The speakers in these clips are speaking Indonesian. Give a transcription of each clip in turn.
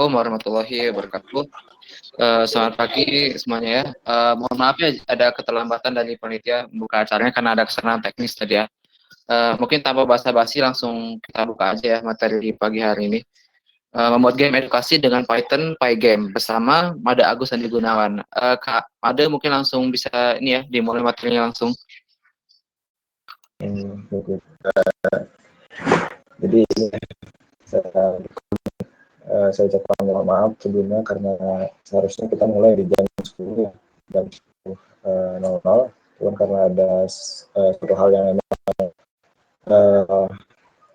Assalamualaikum warahmatullahi wabarakatuh. Selamat pagi semuanya ya. Mohon maaf ya ada keterlambatan dari panitia buka acaranya karena ada kesalahan teknis tadi ya. Mungkin tanpa basa-basi langsung kita buka aja ya materi di pagi hari ini. Membuat game edukasi dengan Python Pygame bersama Mada Agus Andi Gunawan. Kak Mada mungkin langsung bisa ini ya dimulai materinya langsung. Jadi ini saya ucapkan mohon maaf sebelumnya karena seharusnya kita mulai di jam 10 ya, jam 10.00, cuman karena ada satu hal yang memang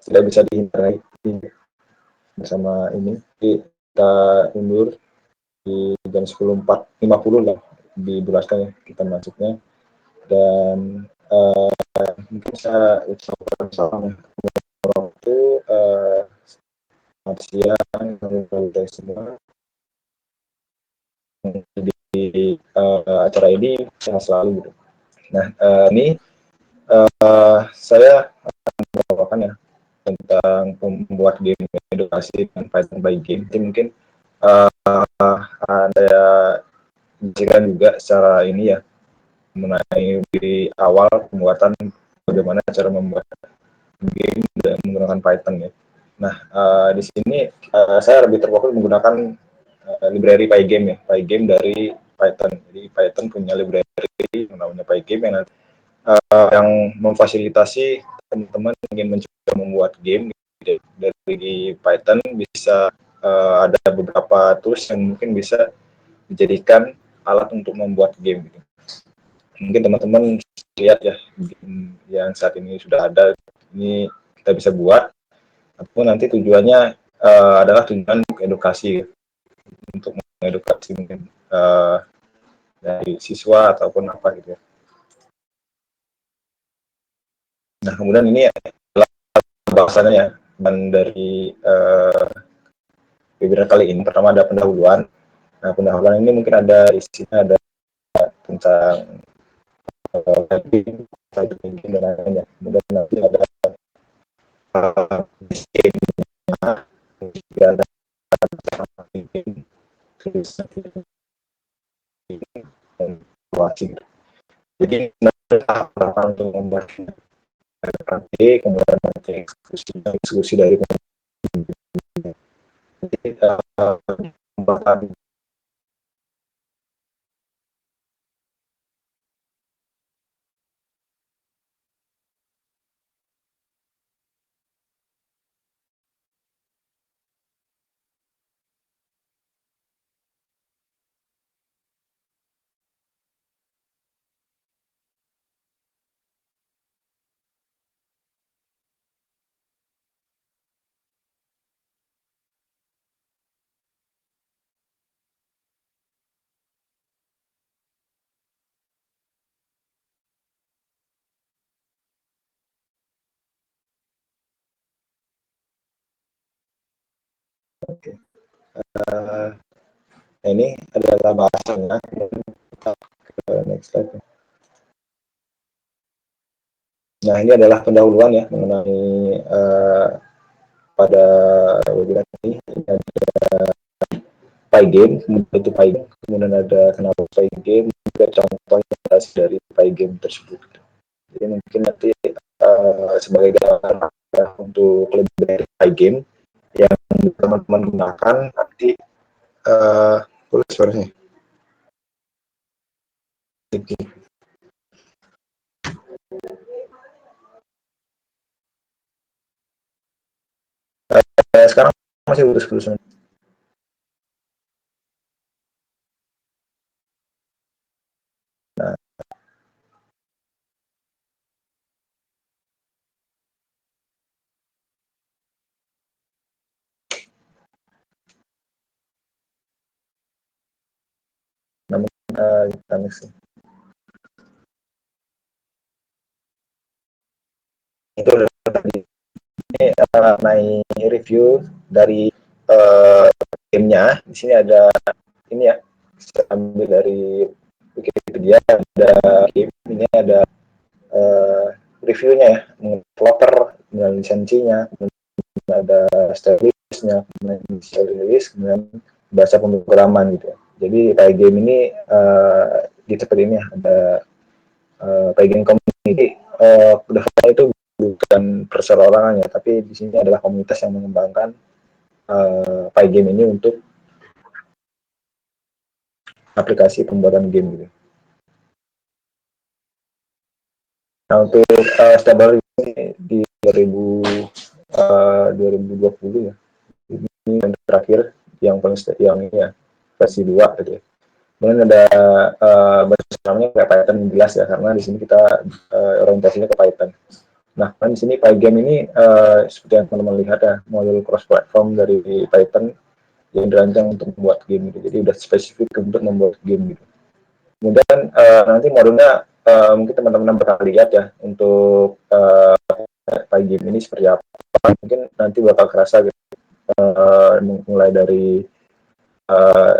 tidak bisa dihindari bersama ini, jadi kita undur di jam 10.50 lah dijelaskan ya kita masuknya. Dan mungkin saya ucapkan salam itu selamat siang kepada semua di acara ini, sehat selalu gitu. Nah, ini saya akan membawakan ya tentang membuat game edukasi dan Python by game. Jadi mungkin saya jelaskan juga secara ini ya mengenai di awal pembuatan bagaimana cara membuat game dan menggunakan Python ya. Nah, di sini saya lebih terfokus menggunakan library Pygame ya, Pygame dari Python. Jadi Python punya library yang namanya Pygame yang memfasilitasi teman-teman yang ingin mencoba membuat game dari Python bisa ada beberapa tools yang mungkin bisa dijadikan alat untuk membuat game gitu. Mungkin teman-teman lihat ya yang saat ini sudah ada, ini kita bisa buat, ataupun nanti tujuannya adalah tujuan edukasi untuk mengedukasi mungkin dari siswa ataupun apa gitu ya. Nah kemudian ini adalah bahasannya ya, dan dari webinar kali ini pertama ada pendahuluan. Nah pendahuluan ini mungkin ada isinya ada tentang game dan lainnya. Kemudian nanti ada game, jadi nanti untuk membahas nanti kemudian nanti diskusi dari pembahasan. Oke. Ini adalah bahasannya. Kita ke next slide. Nah ini adalah pendahuluan ya mengenai pada webinar ini ada Pygame, kemudian itu Pygame, kemudian ada kenapa Pygame, juga contoh implementasi dari Pygame tersebut. Jadi mungkin nanti sebagai gambaran untuk lebih dari Pygame yang teman-teman gunakan nanti boleh suaranya. Sekarang masih putus-putus. Nah, namun kita next. Itu tadi ini naik review dari gamenya. Di sini ada ini ya, saya ambil dari Wikipedia, ada game ini ada reviewnya ya, developer dengan lisensinya, ada stylistnya, kemudian stylist, kemudian bahasa pemrograman gitu ya. Jadi PyGame ini seperti ini ada PyGame community. Developer itu bukan perseorangan ya, tapi di sini adalah komunitas yang mengembangkan PyGame ini untuk aplikasi pembuatan game gitu. Nah untuk Stable ini di 2020 ya, ini yang terakhir yang paling yang ini ya versi 2 gitu ya. Kemudian ada bahasanya kayak Python jelas ya, karena di sini kita orientasinya ke Python. Nah kan di sini PyGame ini seperti yang teman-teman lihat ya, modul cross platform dari Python yang dirancang untuk membuat game gitu. Jadi udah spesifik untuk membuat game gitu. Kemudian nanti modulnya mungkin teman-teman bakal lihat ya untuk PyGame ini seperti apa. Mungkin nanti bakal kerasa gitu, mulai dari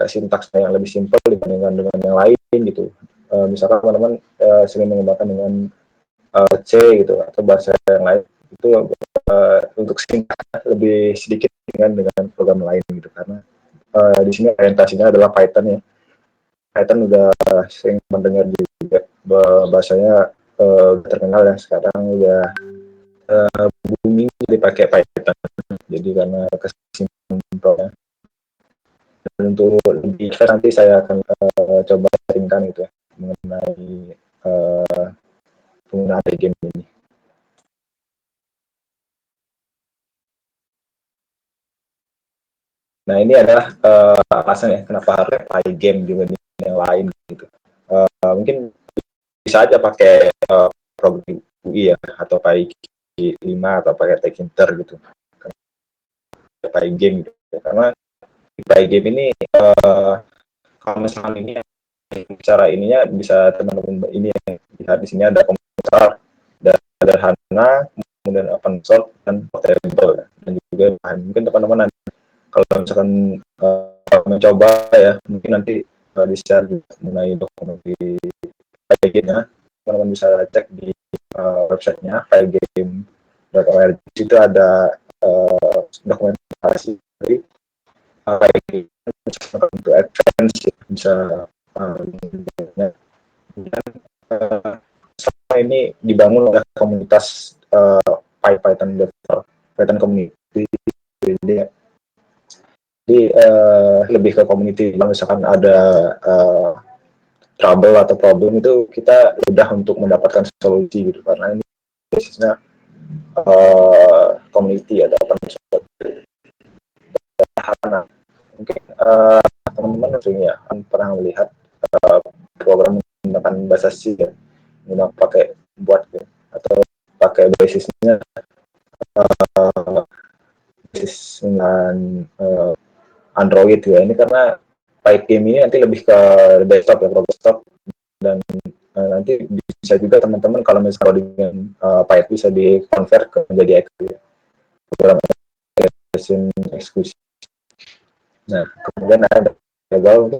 sintaksnya yang lebih simpel dibandingkan dengan yang lain gitu. Misalkan teman-teman sering mengembangkan dengan C gitu atau bahasa yang lain itu untuk singkat lebih sedikit dengan program lain gitu, karena di sini orientasinya adalah Python ya. Python udah sering mendengar juga bahasanya terkenal ya, sekarang udah booming dipakai Python. Jadi karena kesimpulannya, dan untuk lebih nanti saya akan coba sharingkan gitu ya mengenai penggunaan game ini. Nah ini adalah alasan ya kenapa harus PyGame dibanding yang lain gitu. Mungkin bisa aja pakai program UI ya, atau PyG5 atau pakai Tkinter gitu. PyGame gitu. Karena PyGame ini kalau misalnya ini cara ininya bisa teman-teman ini ya, lihat di sini ada komentar dan sederhana, kemudian open source dan portable, dan juga mungkin teman-teman kalau misalkan mencoba ya, mungkin nanti di-share mengenai dokumen di PyGame-nya, teman-teman bisa cek di websitenya pygame.org. Di situ ada dokumentasi dari PyGame untuk advance bisa ini dibangun oleh komunitas Python developer, Python community. Jadi lebih ke community. Kalau misalkan ada trouble atau problem itu kita mudah untuk mendapatkan solusi gitu, karena ini basisnya community, ada open source. Mungkin teman-teman ya pernah melihat program menggunakan bahasa C ya, menggunakan pakai buat ya, atau pakai basisnya basis dengan Android ya. Ini karena PyGame ini nanti lebih ke desktop ya, desktop, dan nanti bisa juga teman-teman kalau misalnya dengan Python bisa di-convert ke menjadi program eksklusif. Nah, kemudian ada gagal untuk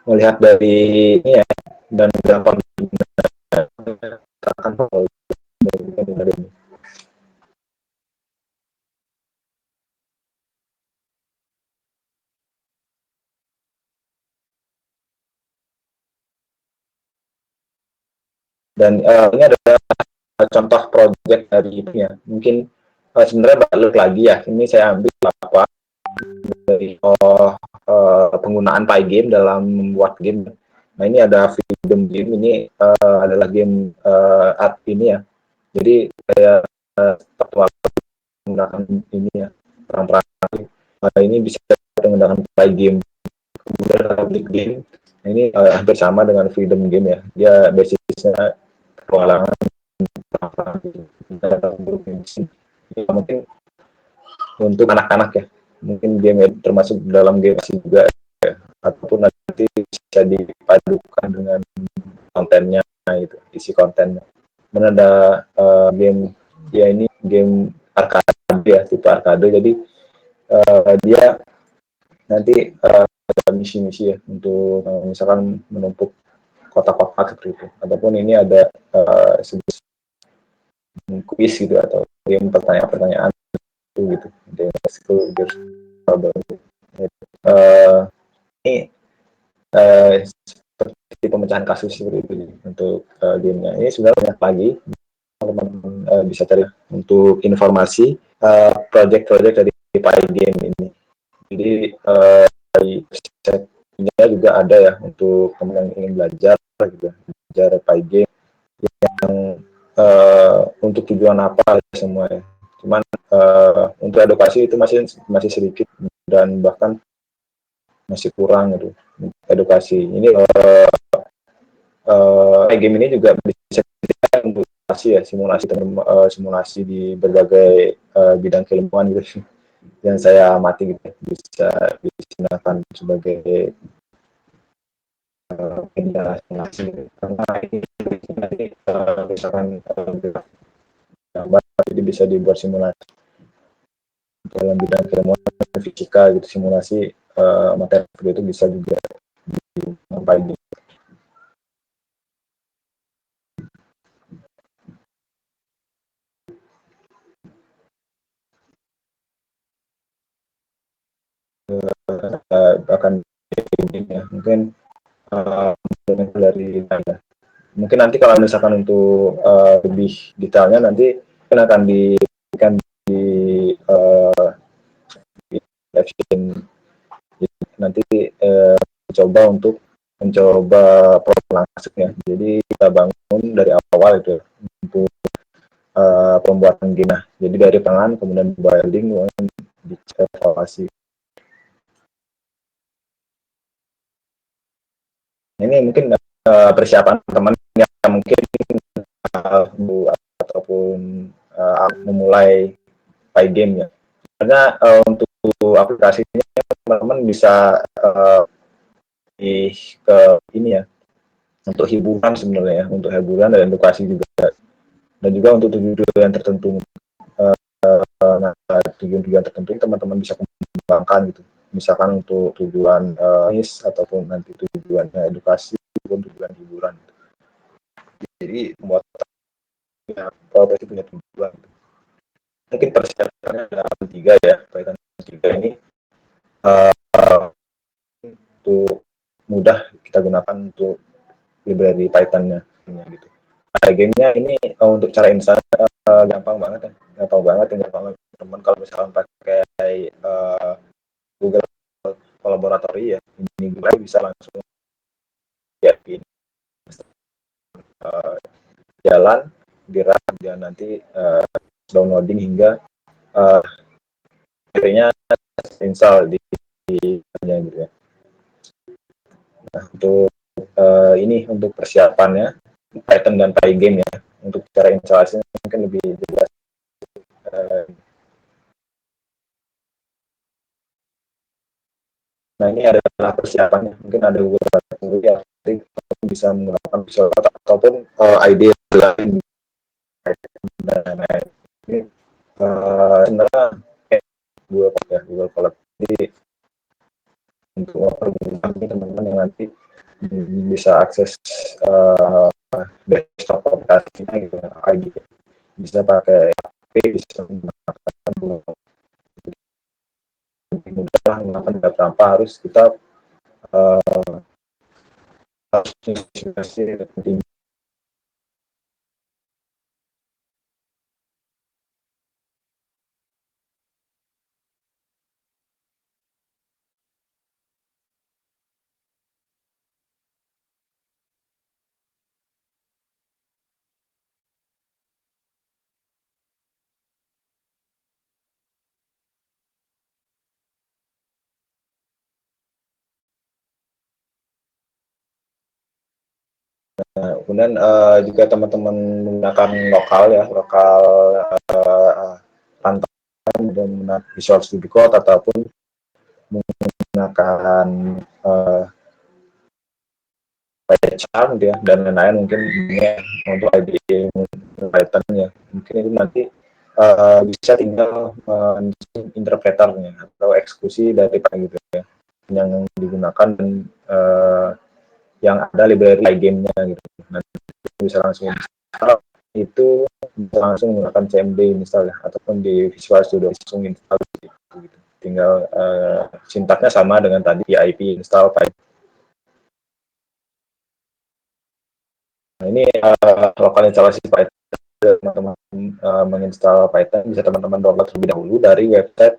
melihat dari ini ya, dan gampang akan dan ini adalah contoh project dari ini ya. Mungkin sebenarnya balik lagi ya, ini saya ambil apa dari penggunaan PyGame dalam membuat game. Nah ini ada Freedom Game, ini adalah game art ini ya. Jadi saya menggunakan ini ya, perang-perang. Ini bisa menggunakan PyGame. Kemudian Republic Game, nah, ini hampir sama dengan Freedom Game ya. Dia basisnya petualangan, mungkin untuk anak-anak ya, mungkin game termasuk dalam game juga ya, ataupun nanti bisa dipadukan dengan kontennya itu, isi kontennya. Dan ada game ya, ini game arcade ya, tipe arcade, jadi dia nanti ada misi-misi ya untuk misalkan menumpuk kotak-kotak seperti itu, ataupun ini ada kuis gitu atau game pertanyaan-pertanyaan. gitu. Itu ini seperti pemecahan kasus seperti itu untuk gamenya. Ini sebenarnya banyak lagi, teman-teman bisa cari untuk informasi project-project dari Pygame ini. Jadi dari website-nya juga ada ya untuk teman yang ingin belajar gitu, belajar Pygame yang untuk tujuan apa semuanya. Cuman untuk edukasi itu masih sedikit dan bahkan masih kurang gitu edukasi. Ini game ini juga bisa untuk simulasi ya, simulasi di berbagai bidang keilmuan gitu yang saya amati gitu, bisa digunakan sebagai simulasi gitu. Karena ini nanti misalkan gambar jadi bisa dibuat simulasi dalam bidang keilmuan fisika gitu, simulasi materi itu bisa juga disampaikan. Akan ya, mungkin dari Anda. Mungkin nanti kalau misalkan untuk lebih detailnya nanti akan diberikan di action nanti coba untuk mencoba program langsungnya. Jadi kita bangun dari awal itu untuk pembuatan game. Nah, jadi dari tangan kemudian building, kemudian dievaluasi. Ini mungkin persiapan teman yang mungkin ataupun memulai Pygame ya. Karena untuk aplikasinya teman-teman bisa ke ini ya, untuk hiburan sebenarnya ya, untuk hiburan dan edukasi juga, dan juga untuk tujuan tertentu. Nah, tujuan tertentu teman-teman bisa kembangkan gitu, misalkan untuk tujuan ataupun nanti tujuannya edukasi ataupun tujuan hiburan gitu. Jadi pembuatan profesi punya tujuan gitu. Mungkin persiapannya ada 3 ya, kaitan 3 ini untuk mudah kita gunakan untuk library Python-nya gitu. Nah, gamenya ini untuk cara install gampang banget ya, gampang banget teman kalau misalkan pakai Google Collaboratory ya, ini juga bisa langsung siapin jalan dirah dan nanti downloading hingga akhirnya install di gitu ya. Nah, untuk ini untuk persiapannya Python dan Pygame ya, untuk cara instalasinya mungkin lebih jelas. Nah, ini adalah persiapannya, mungkin ada beberapa ya, bisa menggunakan Visual ataupun ide lain. Nah, ini sebenarnya Google Colab. Jadi untuk teman-teman yang nanti bisa akses desktop aplikasinya gitu, ID bisa pakai HP, bisa menggunakan mudah menggunakan tanpa harus kita harus investasi tinggi. Nah, kemudian juga teman-teman menggunakan lokal pantauan dan menggunakan Visual Studio Code ataupun menggunakan PyCharm ya, dan lain-lain mungkin untuk IDE Python ya, mungkin itu nanti bisa tinggal interpreternya atau eksekusi dari gitu ya, yang digunakan dan yang ada library game-nya gitu. Nanti bisa langsung itu bisa langsung menggunakan CMD install ya, ataupun di Visual Studio langsung install gitu. Tinggal sintaknya sama dengan tadi pip install Python. Nah, ini lokal instalasi Python. Teman-teman menginstal Python bisa teman-teman download terlebih dahulu dari website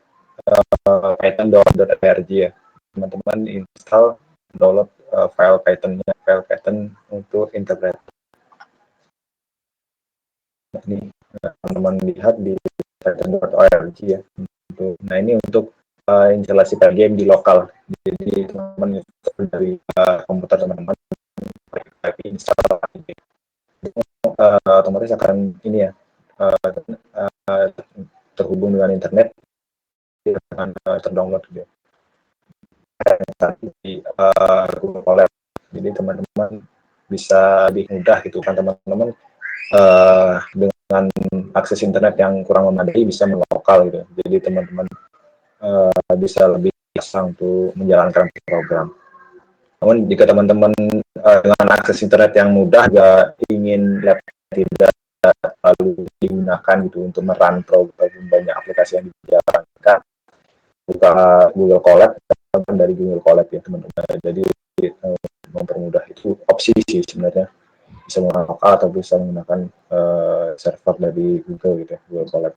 python.org ya. Teman-teman install download file Python untuk interpret. Nah, ini teman-teman lihat di python.org ya. Nah, ini untuk instalasi game di lokal. Jadi teman-teman dari komputer teman-teman install otomatis akan ini ya terhubung dengan internet akan terdownload gitu. Di Google Colab. Jadi teman-teman bisa lebih mudah gitu kan teman-teman dengan akses internet yang kurang memadai bisa melokal gitu. Jadi teman-teman bisa lebih biasa untuk menjalankan program. Namun jika teman-teman dengan akses internet yang mudah juga ingin laptop tidak lalu digunakan gitu untuk merun program banyak aplikasi yang dijalankan, buka Google Colab dari Google Colab ya teman-teman. Jadi mempermudah itu opsi sih sebenarnya, bisa menggunakan lokal atau bisa menggunakan server dari Google gitu ya, Google Colab.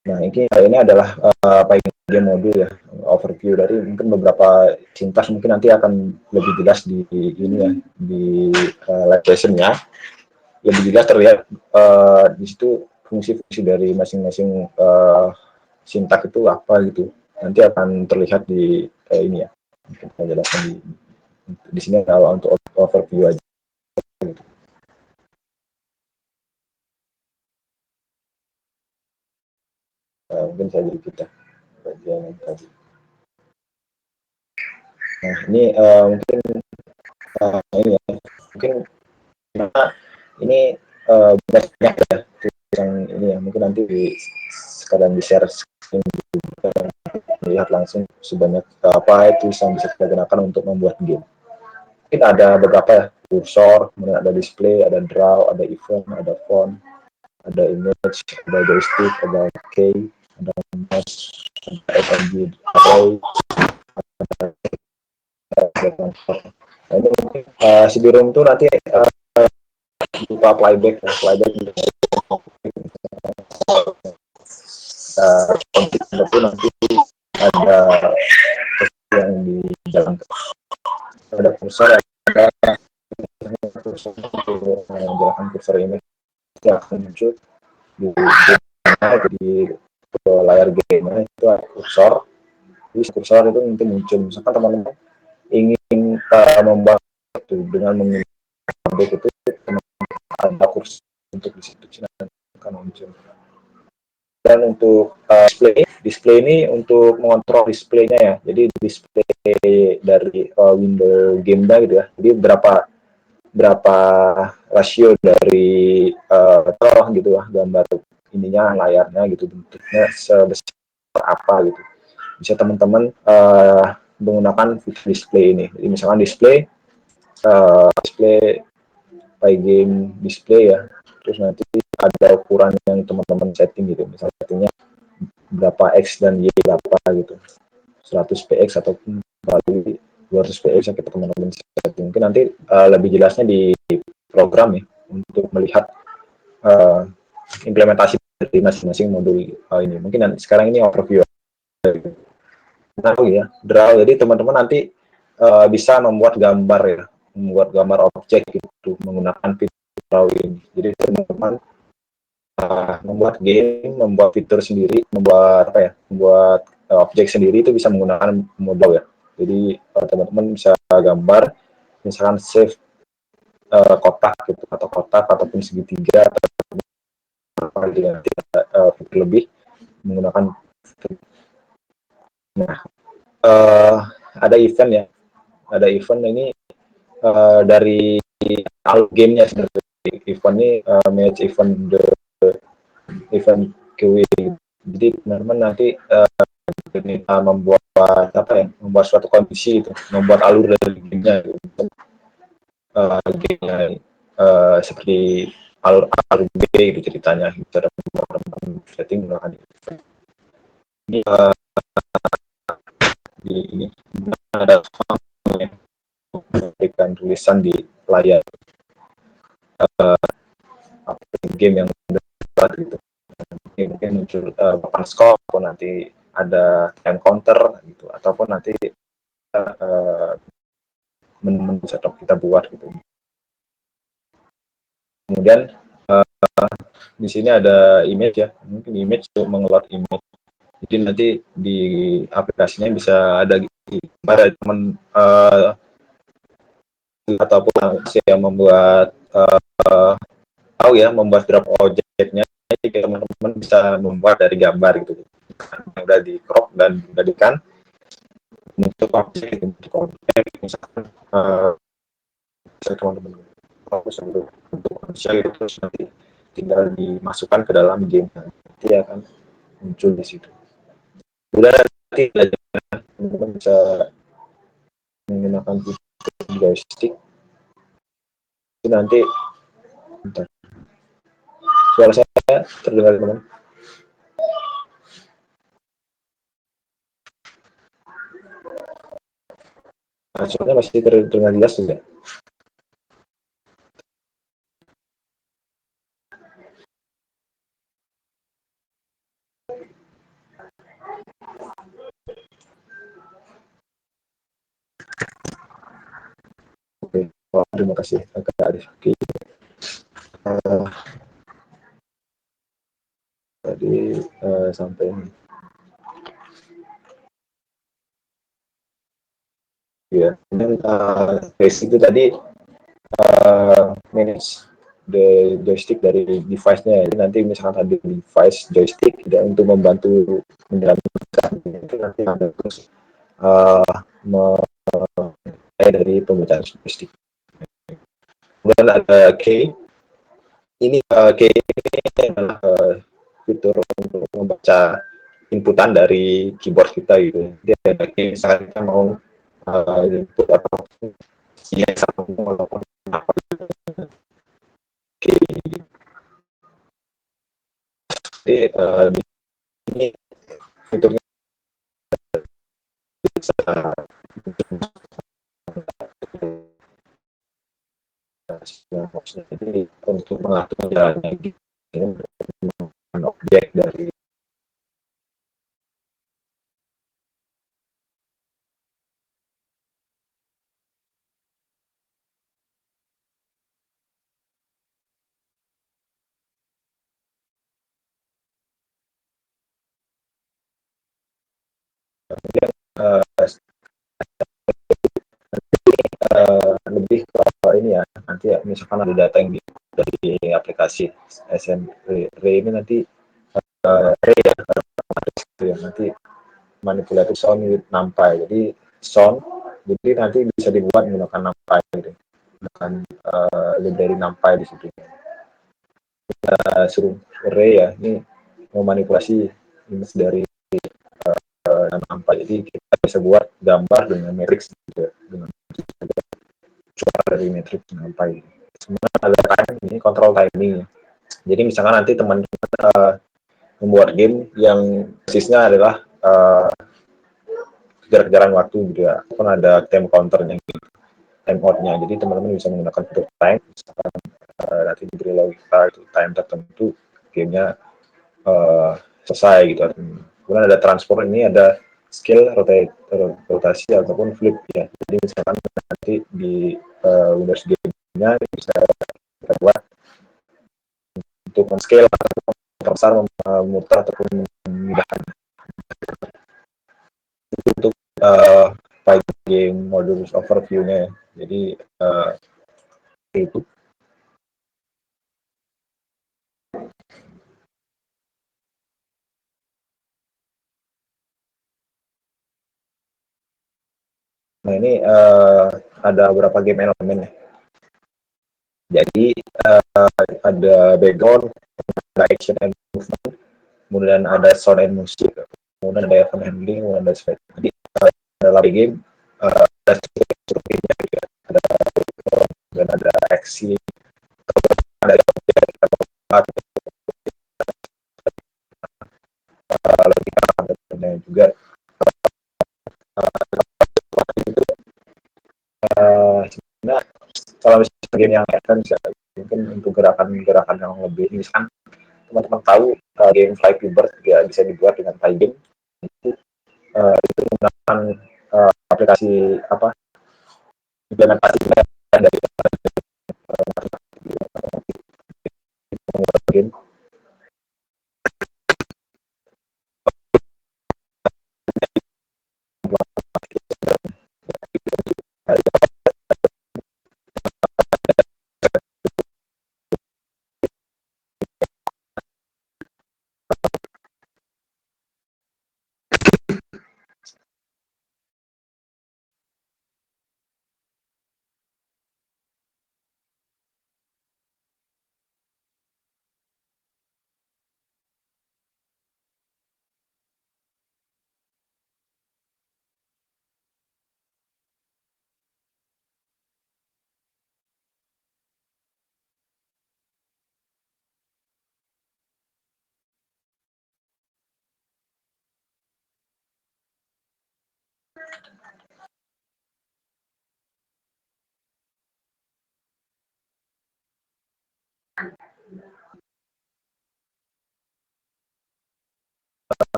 Nah, ini adalah Python modul ya, overview dari mungkin beberapa sintas mungkin nanti akan lebih jelas di ini ya, di live session-nya. Lebih jelas terlihat di situ fungsi-fungsi dari masing-masing sintak itu apa gitu. Nanti akan terlihat di ini ya. Kita jelaskan di sini kalau untuk overview aja. Gitu. Mungkin saya jadi kita bagian tadi. Nah, ini mungkin ini ya, mungkin karena ini banyak ya yang ini ya, mungkin nanti sekalian di share melihat langsung sebanyak apa itu yang bisa kita gunakan untuk membuat game. Mungkin ada beberapa ya, kursor, kemudian ada display, ada draw, ada event, ada font, ada image, ada joystick, ada key, ada mouse, ada FNG array, ada transfer. Nah, ini mungkin sebelum itu nanti lupa playback itu nanti ada yang di dalam ada kursor, ada kursor untuk menjalankan kursor ini yang akan muncul di layar game itu ada kursor. Jadi kursor itu nanti muncul, misalkan teman-teman ingin membantu dengan menggunakan itu ada kursor untuk di situ akan muncul. Dan untuk display ini untuk mengontrol displaynya ya. Jadi display dari window game-nya gitu ya. Jadi berapa rasio dari gitu ya, gambar ininya layarnya gitu, bentuknya sebesar apa gitu. Bisa teman-teman menggunakan display ini. Jadi misalkan display by game display ya. Terus nanti ada ukuran yang teman-teman setting gitu. Misalnya settingnya berapa X dan Y berapa gitu. 100 PX ataupun kali 200 PX yang kita teman-teman setting. Mungkin nanti lebih jelasnya di program ya untuk melihat implementasi dari masing-masing modul ini. Mungkin nanti, sekarang ini overview. Nah, ya, draw. Jadi teman-teman nanti bisa membuat gambar ya, membuat gambar objek itu menggunakan fitur draw ini. Jadi teman-teman membuat game, membuat fitur sendiri, membuat apa ya, membuat objek sendiri itu bisa menggunakan modal ya. Jadi teman-teman bisa gambar, misalkan save kotak gitu, atau kotak ataupun segitiga atau dengan fitur lebih menggunakan fitur. Nah, ada event ya, ada event ini dari gamenya sebenarnya. Event ini match event event QW. Jadi teman-teman nanti membuat apa ya, membuat suatu kondisi itu, membuat alur dari gamenya gitu. gamenya seperti alur B gitu ceritanya, cara setting menggunakan ini di ini ada memberikan tulisan di layar game yang berat gitu. Mungkin muncul papan skor, ataupun nanti ada time counter gitu, ataupun nanti menu setup kita buat gitu. Kemudian di sini ada image ya, mungkin image untuk mengelola image. Jadi nanti di aplikasinya bisa ada teman ataupun yang membuat tahu ya, membuat draft objeknya. Jadi teman-teman bisa membuat dari gambar gitu, yang udah di crop dan jadikan untuk objek, misalkan teman-teman fokus untuk manusia itu, terus nanti tinggal dimasukkan ke dalam game, nanti akan muncul di situ. Udah nanti teman-teman bisa menggunakan joystick itu nanti. Bentar. Suara saya terdengar teman? Nah, suaranya masih terdengar jelas juga. Oke, oh, terima kasih Kak Arif. Oke. Tadi sampai ini. Ya, dan basic itu tadi manage the joystick dari device-nya. Jadi nanti misalkan ada device joystick tidak untuk membantu menjalankan itu, nanti ada terus dari pembacaan joystick. Kemudian ada key. Ini key ini adalah fitur untuk membaca inputan dari keyboard kita gitu. Jadi ada key, misalkan kita mau input atau yang sambung ataupun apa. Oke. Jadi ini fiturnya bisa jadi untuk mengatur jalannya ini merupakan objek dari lebih ke ini ya, nanti ya, misalkan ada data yang dari aplikasi Ray ini nanti Ray ya, nanti manipulatif sound with NumPy. Jadi sound, jadi nanti bisa dibuat menggunakan NumPy gitu, dengan library NumPy di situ. Kita suruh Ray ya, ini memanipulasi image dari NumPy. Jadi kita bisa buat gambar dengan matrix gitu, dengan suara dari matrix NumPy. Sebenarnya ada time, ini kontrol timing. Jadi misalkan nanti teman-teman membuat game yang basisnya adalah kejar-kejaran waktu gitu ya, pun ada time counternya, time out-nya. Jadi teman-teman bisa menggunakan fitur time, misalkan nanti diberi logika itu time tertentu, gamenya selesai gitu. Kemudian ada transport, ini ada skill rotasi ataupun flip ya. Jadi misalkan nanti di Windows game-nya bisa kita buat untuk men-scale atau memperbesar, memutar ataupun memindahkan. Untuk game modulus overview-nya ya. Jadi itu. Nah ini ada beberapa game elemen ya. Jadi ada background, ada action and movement, kemudian ada sound and music, kemudian ada event handling, kemudian ada spek. Jadi dalam game ada strukturnya juga, ada game yang advance ya, mungkin untuk gerakan-gerakan yang lebih, misalkan teman-teman tahu game Flappy Bird ya bisa dibuat dengan Pygame, itu menggunakan aplikasi apa implementasi dari game.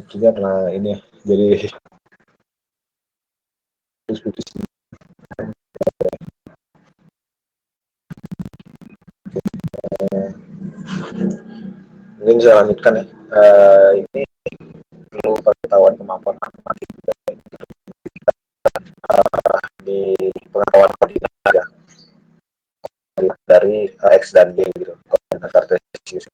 Juga karena ini ya, jadi putus-putus. Mungkin saya lanjutkan ya. Ini perlu pengetahuan kemampuan matematik di pengetahuan koordinat ya, dari X dan Y gitu, koordinat kartesius.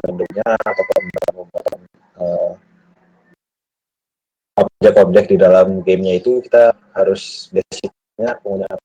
Bentuknya atau objek-objek di dalam gamenya itu kita harus basicnya menggunakan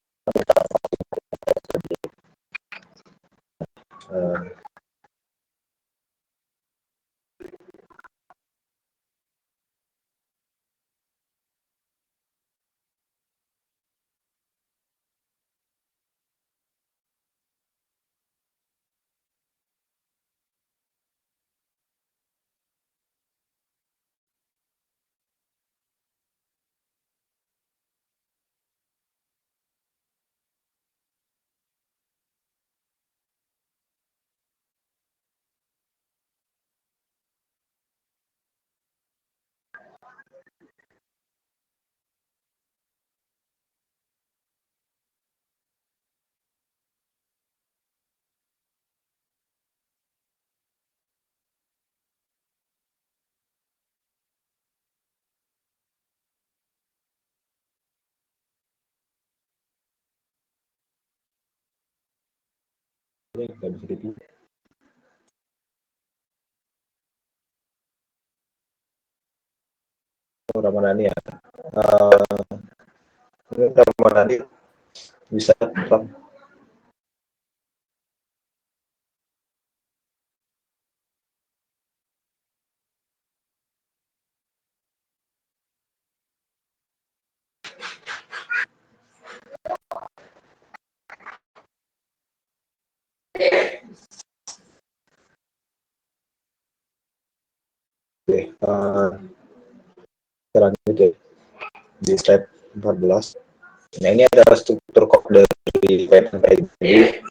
nggak bisa dipilih. Ramadhani ya. Ramadhani bisa Bang. Oke, selanjutnya di slide 14. Nah, ini adalah struktur kok dari Python ini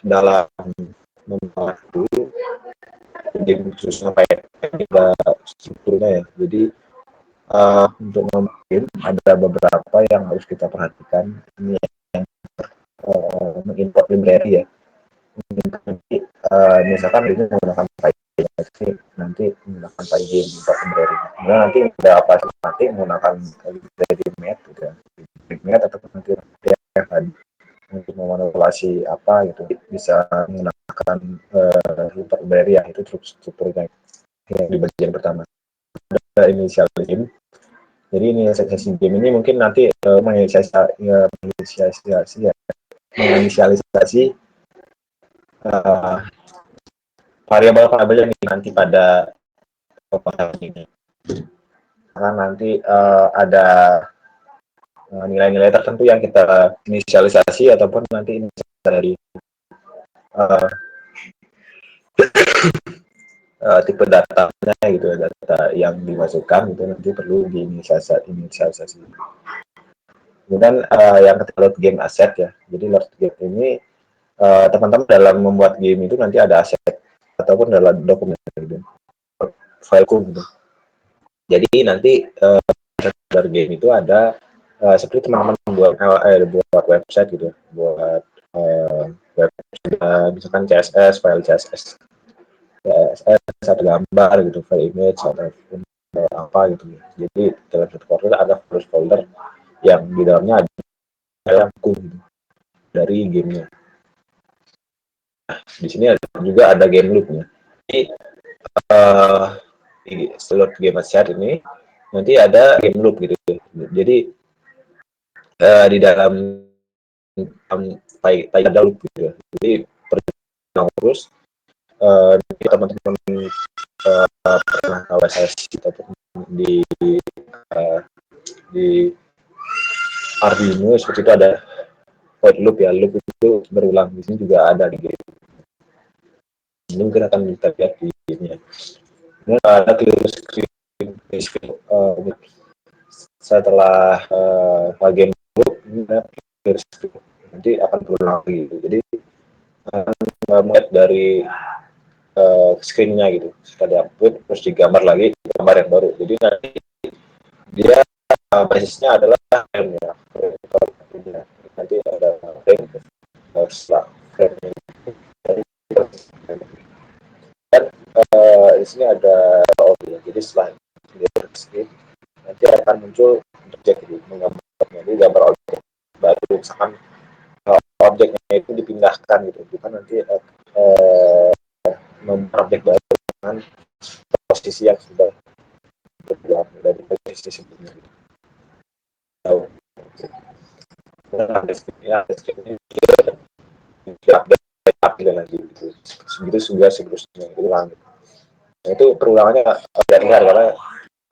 dalam membantu game khususnya Python ada strukturnya ya. Jadi untuk mungkin ada beberapa yang harus kita perhatikan. Ini yang mengimport library ya. Nanti misalkan ini menggunakan Python, nanti menggunakan Pygame import library. Kemudian nanti ada apa nanti menggunakan library Math gitu ya. Math atau nanti tadi untuk memanipulasi apa gitu bisa menggunakan import library ya, itu strukturnya yang di bagian pertama. Ada initializing. Jadi initializing game ini mungkin nanti menginisialisasi variabel-variabel yang nanti pada ini. Karena nanti ada nilai-nilai tertentu yang kita inisialisasi ataupun nanti dari uh, tipe datanya gitu, data yang dimasukkan itu nanti perlu diinisialisasi. Kemudian yang ketiga load game aset ya. Jadi load game ini teman-teman dalam membuat game itu nanti ada aset ataupun dalam dokumen gitu, file gitu. Jadi nanti dari game itu ada seperti teman-teman buat website gitu, buat misalkan CSS, file CSS, ada gambar gitu, file image atau apa gitu. Jadi dalam satu folder ada folder yang di dalamnya ada buku gitu, dari gamenya. Di sini juga ada game loopnya. Jadi di slot game set ini nanti ada game loop gitu. Jadi di dalam ada loop gitu. Jadi terus teman-teman pernah KWSS ataupun di di Arduino seperti itu ada void loop ya, loop itu berulang. Di sini juga ada di game. Ini mungkin akan kita lihat di ini ya. Ini ada clear screen setelah game loop ini ada clear screen, nanti akan berulang lagi gitu. Jadi melihat dari screen-nya gitu, setelah di-upload terus digambar lagi gambar yang baru. Jadi nanti dia basisnya adalah frame ya, nanti ada frame setelah frame dan di sini ada audio. Jadi setelah dia screen nanti akan muncul objek gitu, menggambarnya. Jadi gambar objek baru, misalkan objeknya itu dipindahkan gitu, bukan nanti objek baru dengan posisi yang sudah berbeda dari posisi sebelumnya. Tahu? Nah, ya, ini update lagi gitu. Begitu juga seterusnya ulang. Nah, itu perulangannya agak ringan karena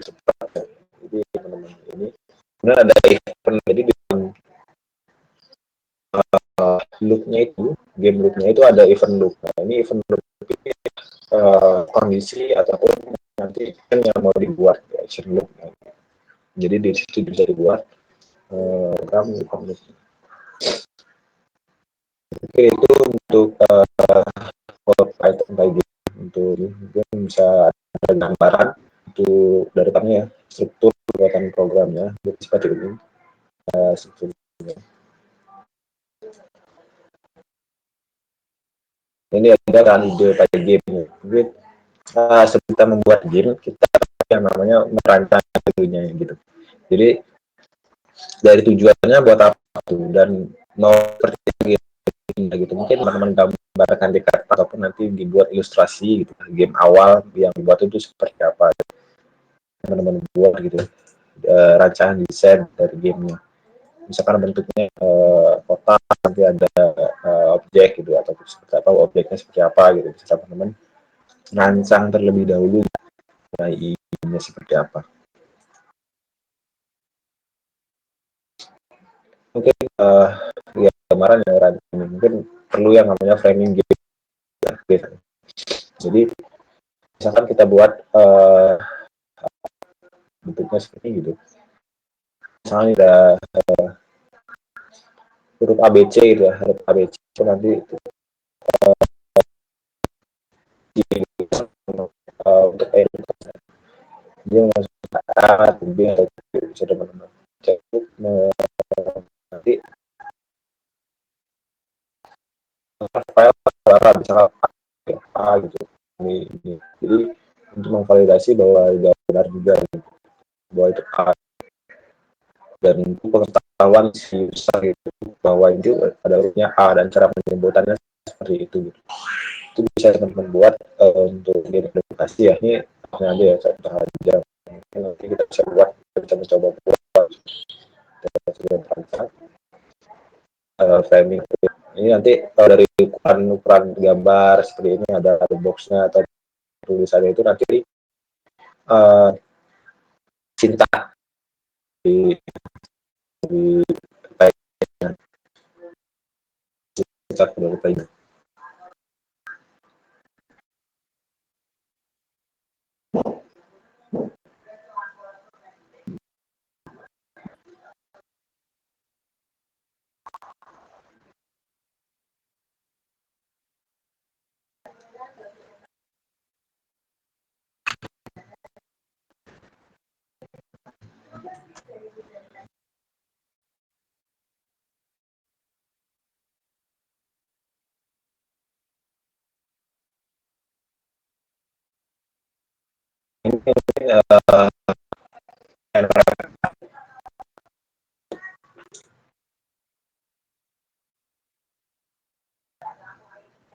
cepat. Jadi teman-teman ini kemudian ada event. Jadi di loopnya itu, game loopnya itu ada event loop. Nah, ini event loop ini kondisi ataupun nanti kan yang mau dibuat ya, action loop. Jadi di situ bisa dibuat program event loop. Oke, itu untuk Python kayak gitu. Untuk mungkin bisa ada gambaran itu dari kami ya, struktur pembuatan programnya seperti ini. Strukturnya. Ini ada kan ide pada game. Mungkin sebelum kita membuat game, kita yang namanya merancang itunya gitu. Jadi dari tujuannya buat apa tuh dan mau seperti gitu. Mungkin teman-teman gambarkan di kartu ataupun nanti dibuat ilustrasi gitu. Game awal yang dibuat itu seperti apa teman-teman buat gitu. Rancangan desain dari gamenya. Misalkan bentuknya kotak, nanti ada objek gitu atau seperti apa, objeknya seperti apa gitu. Bisa teman-teman rancang terlebih dahulu ini seperti apa. Mungkin ya gambaran ya mungkin perlu yang namanya framing game ya, gitu. Jadi misalkan kita buat bentuknya seperti gitu, misalnya ada huruf ABC gitu ya, huruf ABC nanti untuk dia masuk A, B atau C bisa teman-teman cek nanti file berapa bisa A gitu ini. Jadi untuk memvalidasi bahwa benar juga gitu, bahwa itu A, dan untuk pengetahuan si user gitu bahwa itu ada hurufnya A dan cara penyebutannya seperti itu gitu. Itu bisa teman-teman buat untuk game edukasi ya. Ini aja ya contoh aja, nanti kita bisa buat, kita bisa mencoba buat framing. Ini nanti dari ukuran gambar seperti ini ada boxnya atau tulisannya itu nanti cinta di dari kaitannya kita dari kaitan. Ini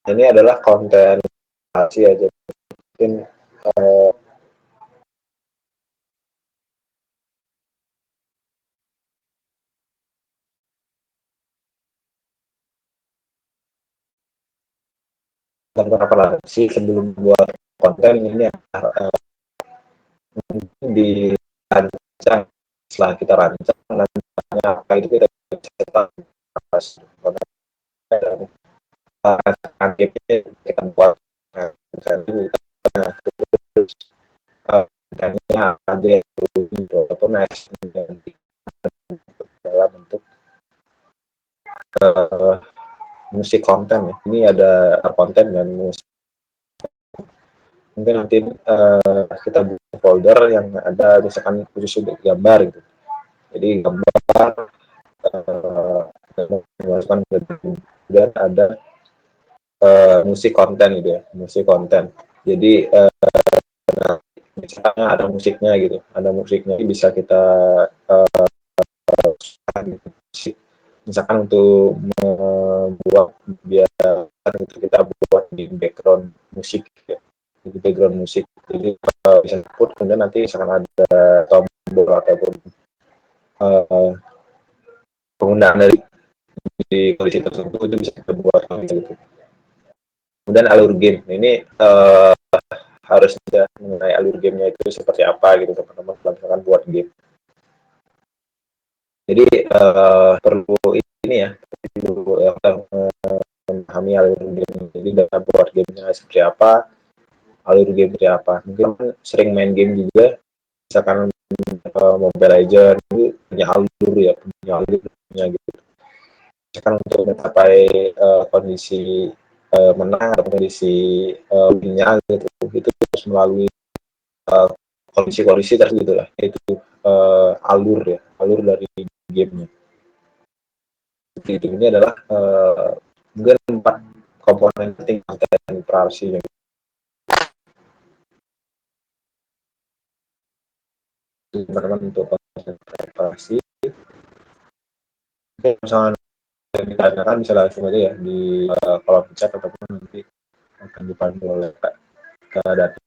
ini adalah konten aja, mungkin beberapa lagi sih sebelum buat konten ini dirancang. Setelah kita rancang nantinya apa itu kita cetak pas konten gamenya kita buat terus kontennya ada itu atau next dalam bentuk musik konten ya. Ini ada konten dan musik. Mungkin nanti kita buka folder yang ada misalkan khusus untuk gambar gitu. Jadi gambar memasukkan dan ada musik konten gitu ya, musik konten. Jadi misalnya ada musiknya gitu, ada musiknya bisa kita misalkan untuk membuat biar kita buat di background musik ya, di background musik. Jadi bisa put kemudian nanti misalkan ada tombol ataupun penggunaan dari di kondisi tertentu itu bisa kita buat gitu. Kemudian alur game ini harus sudah mengenai alur gamenya itu seperti apa gitu teman-teman kalau misalkan buat game. Jadi perlu ini ya, perlu yang memahami alur game. Jadi dalam buat gamenya seperti apa, alur game seperti apa. Mungkin sering main game juga, misalkan Mobile Legends itu punya alur ya, punya alurnya gitu. Misalkan untuk mencapai kondisi menang atau kondisi winnya gitu, itu harus melalui kondisi-kondisi tertentu lah, itu alur ya, alur dari gamenya. Itu ini adalah mungkin 4 komponen penting konten preparasi yang teman-teman untuk konten preparasi. Oke, misalnya ditanyakan bisa langsung aja ya di kolom chat ataupun nanti akan dipandu oleh Kak Dati.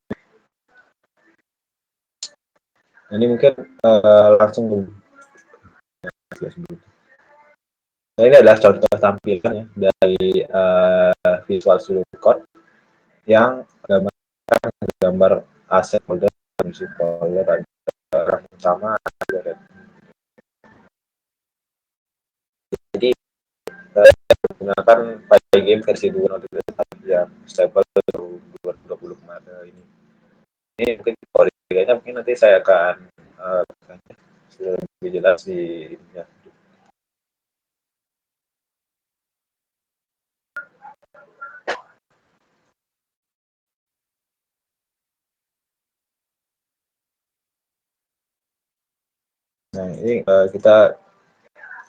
Ini mungkin langsung nah, ini adalah contoh tampilan ya dari Visual Studio Code yang gambar aset folder folder sama. Jadi menggunakan Pygame versi 2.0 yang stable 2020 kemarin ini. Ini mungkin koordinatnya mungkin nanti saya akan lebih jelas di ininya. Nah ini kita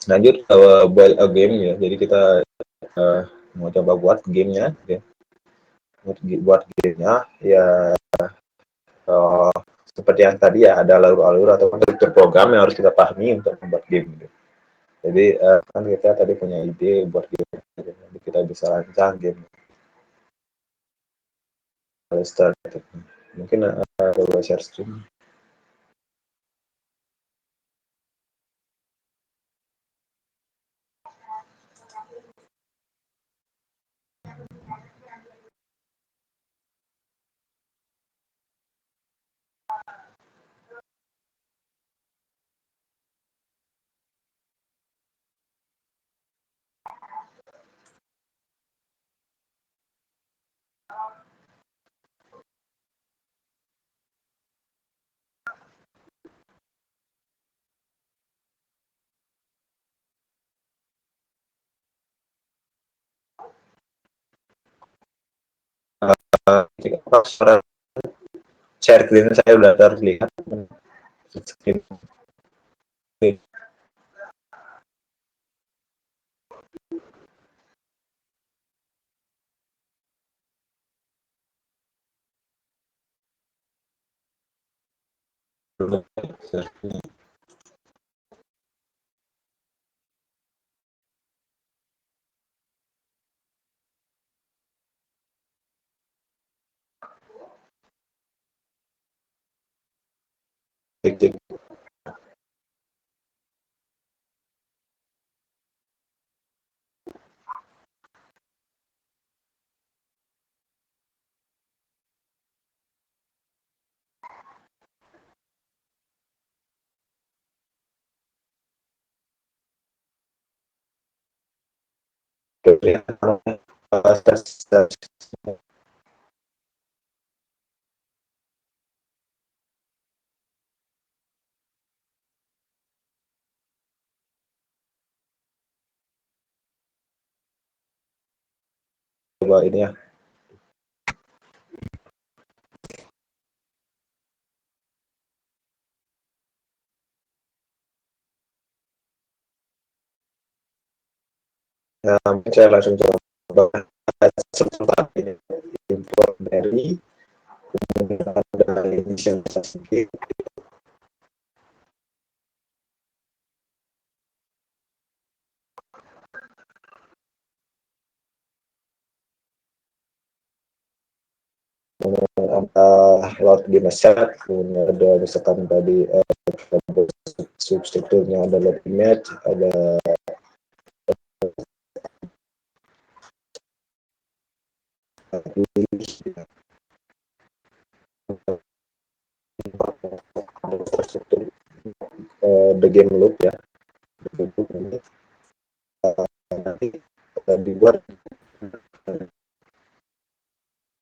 lanjut build a game ya. Jadi kita mau coba buat gamenya ya. Buat gamenya ya seperti yang tadi ya, ada alur-alur atau struktur program yang harus kita pahami untuk membuat game gitu. Jadi kan kita tadi punya ide buat game, jadi kita bisa rancang game. Start mungkin coba share screen. suara share screen saya udah terlihat. Coba ini ya. Nah, saya langsung coba seperti ini import dari inisialisasi ada load set, kemudian ada misalkan tadi substrukturnya ada load image, ada struktur the game loop ya, nanti dibuat,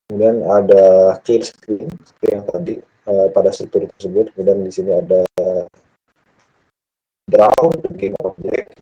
kemudian ada kill screen yang tadi pada struktur tersebut, kemudian di sini ada draw game object.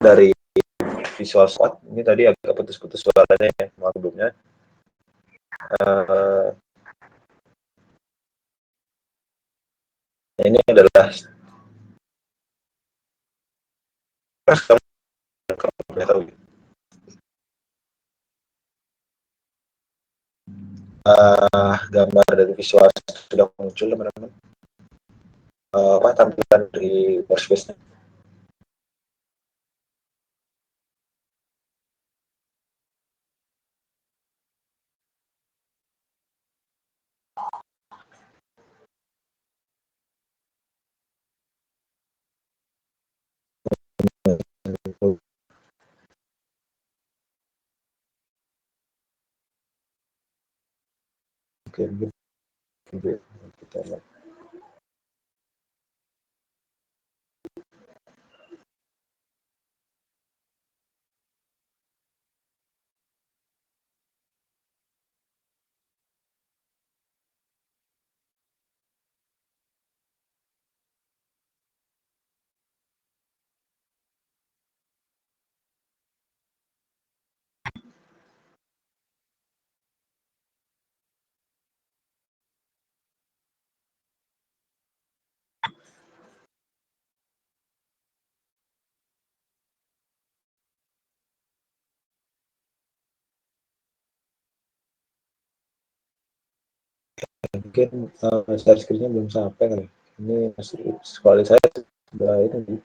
Dari visual shot ini tadi agak putus-putus suaranya ya, sebelumnya. Ini adalah gambar dari visual sudah muncul teman-teman, tampilan dari workspace-nya. Oke, kita lihat. mungkin share screen-nya belum sampai kali. Ini masih sekali saya sudah itu.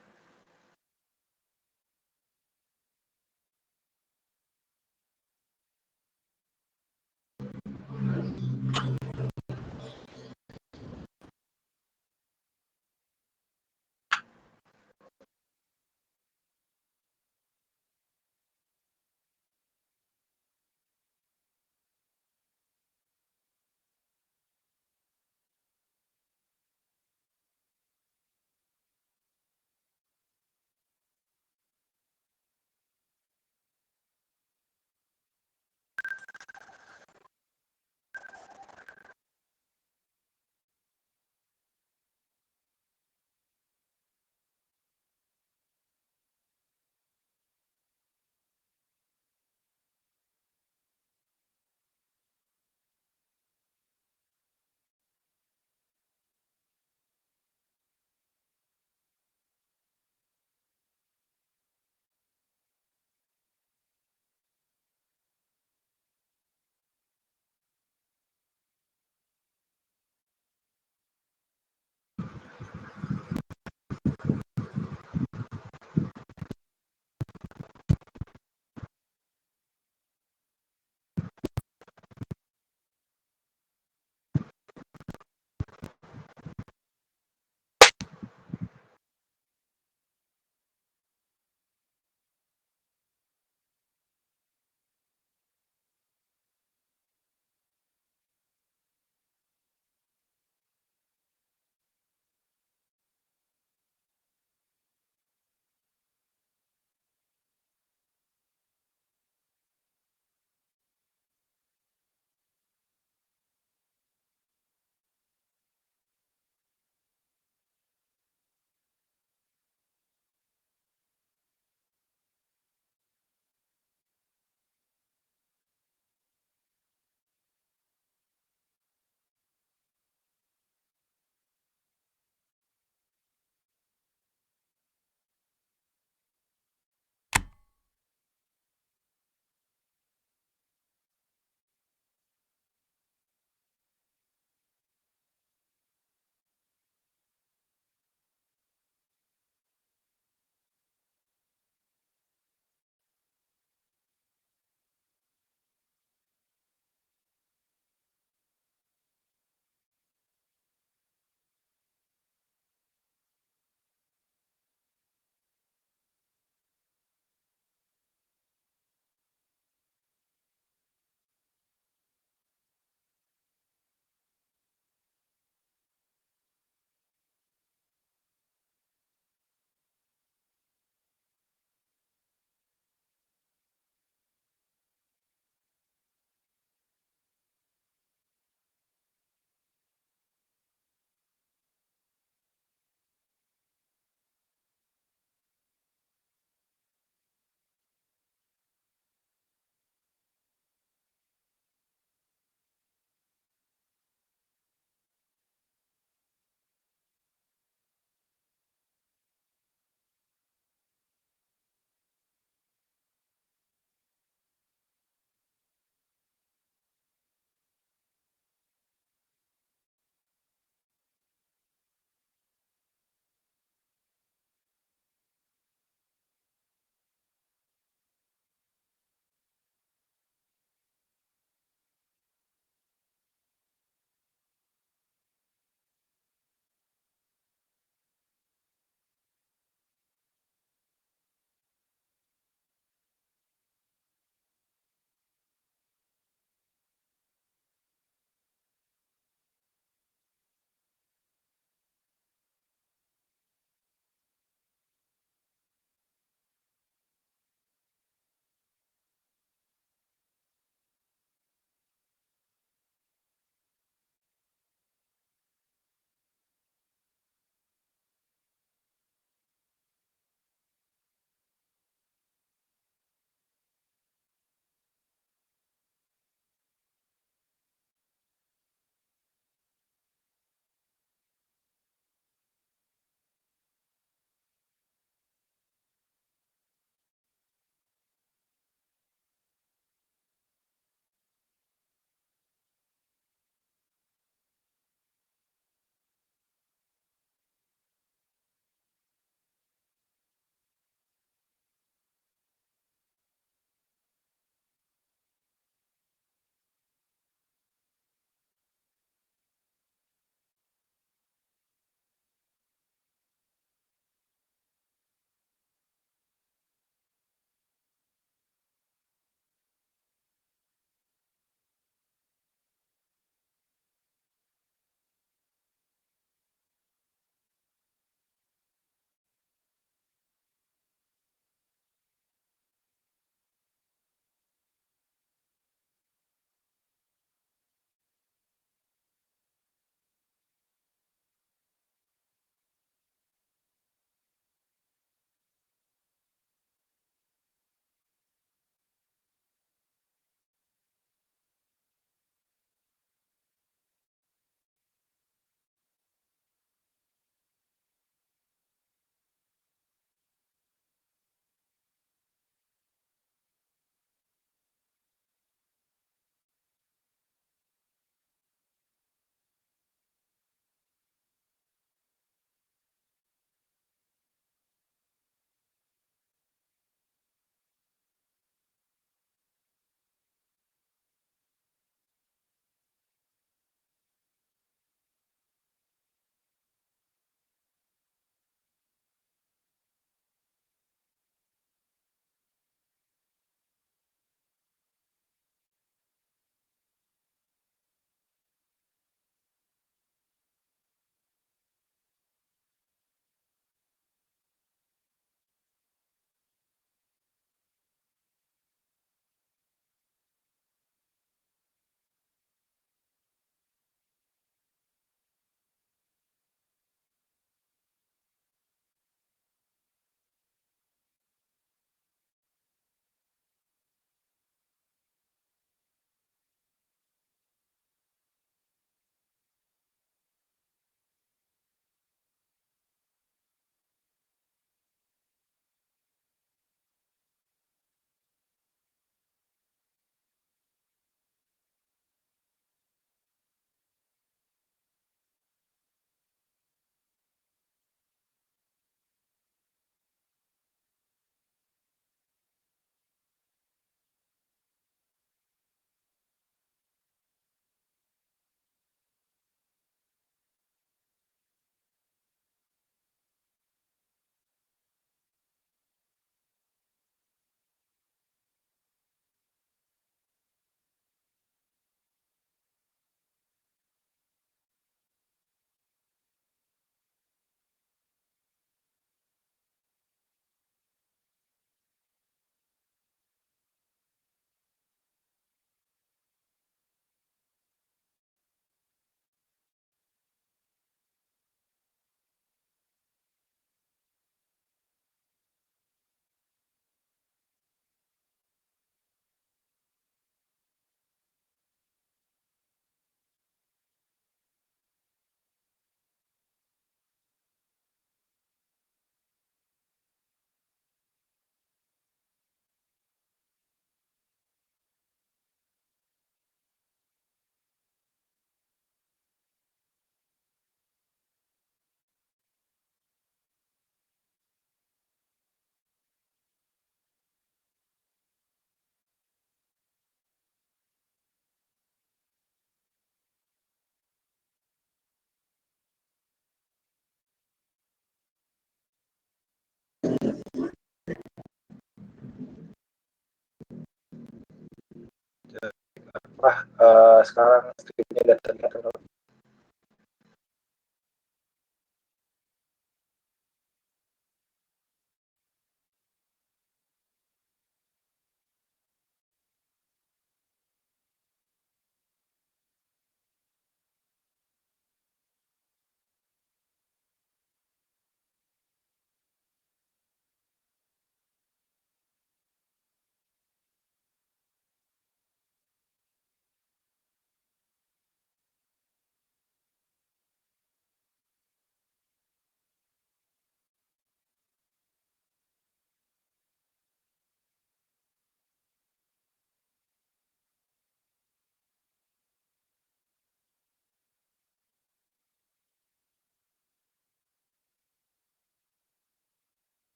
sekarang skripnya udah terlihat atau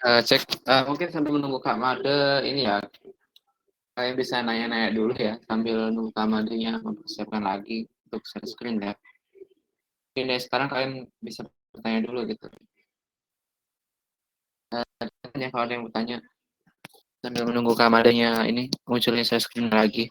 Cek mungkin sambil menunggu Kak Made ini ya, kalian bisa nanya-nanya dulu ya sambil nunggu Kak Madenya mempersiapkan lagi untuk share screen ya. Mungkin dari sekarang kalian bisa bertanya dulu gitu. Ya kalau ada yang bertanya sambil menunggu Kak Madenya ini munculnya share screen lagi.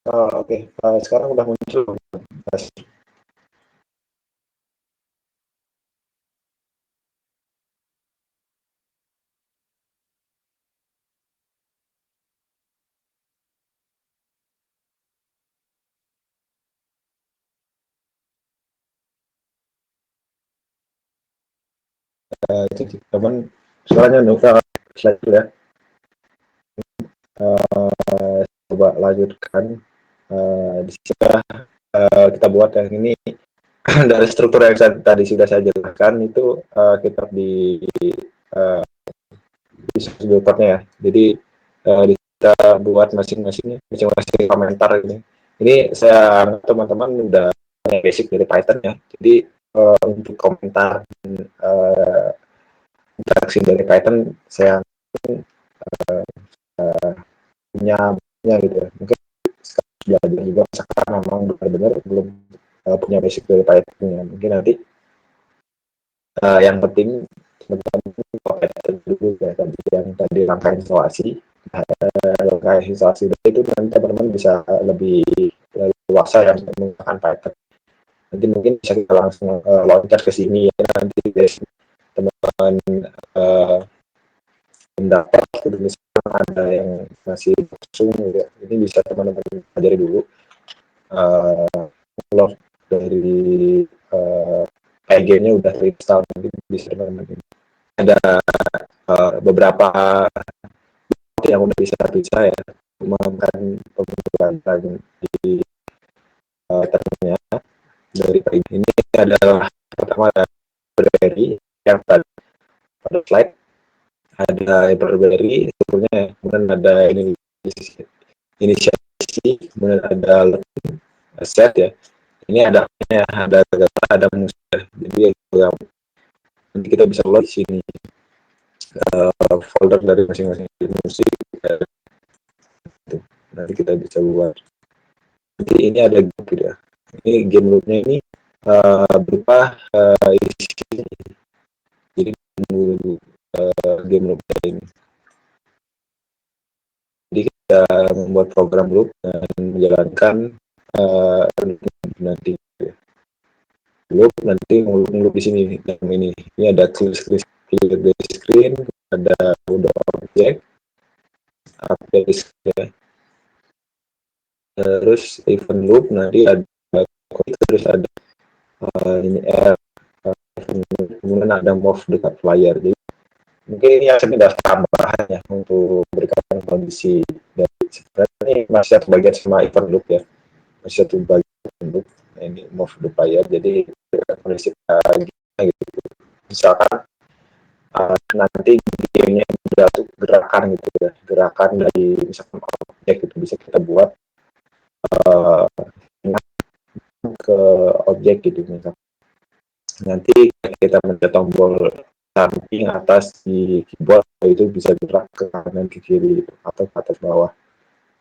Oh, oke. Sekarang udah muncul, Mas. Itu teman suaranya nuka slide dulu ya. Coba lanjutkan. Di sini kita buat yang ini dari struktur yang tadi sudah saya jelaskan itu kita uh, di sudutnya ya. Jadi kita buat masing-masing komentar ini. Ini saya teman-teman udah basic dari Python ya. Jadi untuk komentar uh, interaksi dari Python saya punya gitu ya. Mungkin belajar juga sekarang memang benar-benar belum punya basic dari Python, mungkin nanti yang penting teman-teman Python dulu ya, yang tadi rangkaian instalasi. Rangkaian instalasi itu nanti teman-teman bisa lebih luasa yang menggunakan Python. Nanti mungkin bisa kita langsung loncat ke sini ya, nanti guys, teman-teman mendapat gitu, misalnya ada yang masih langsung ya, ini bisa teman-teman pelajari dulu kalau dari PG-nya udah terinstall, nanti bisa teman-teman ada beberapa yang udah bisa ya mengembangkan pembuatan di terminal dari ini adalah pertama library yang pada slide ada library sebetulnya, kemudian ada ini inisiasi, kemudian ada set ya, ini ada musik, jadi nanti kita bisa load di sini folder dari masing-masing musik gitu. Nanti kita bisa buat, nanti ini ada grup gitu ya, ini game loopnya ini berupa isi, jadi game loop ini. Jadi kita membuat program loop dan menjalankan nanti loop, nanti loop di sini yang ini ada clear screen, ada udah object update ya. Terus event loop nanti ada terus ada ini kemudian ada move dekat player. Jadi mungkin ini yang sekedar tambahan ya untuk berikan kondisi, dan sebenarnya ini masih satu bagian sama event loop ya, masih satu bagian loop. Nah, ini move the player, jadi kondisi gitu. Misalkan nanti gamenya berbentuk gerakan gitu ya, gerakan dari misalkan objek itu bisa kita buat ke objek gitu misalkan. Nanti kita mencet tombol samping atas di keyboard itu bisa gerak ke kanan ke kiri gitu, atau ke atas bawah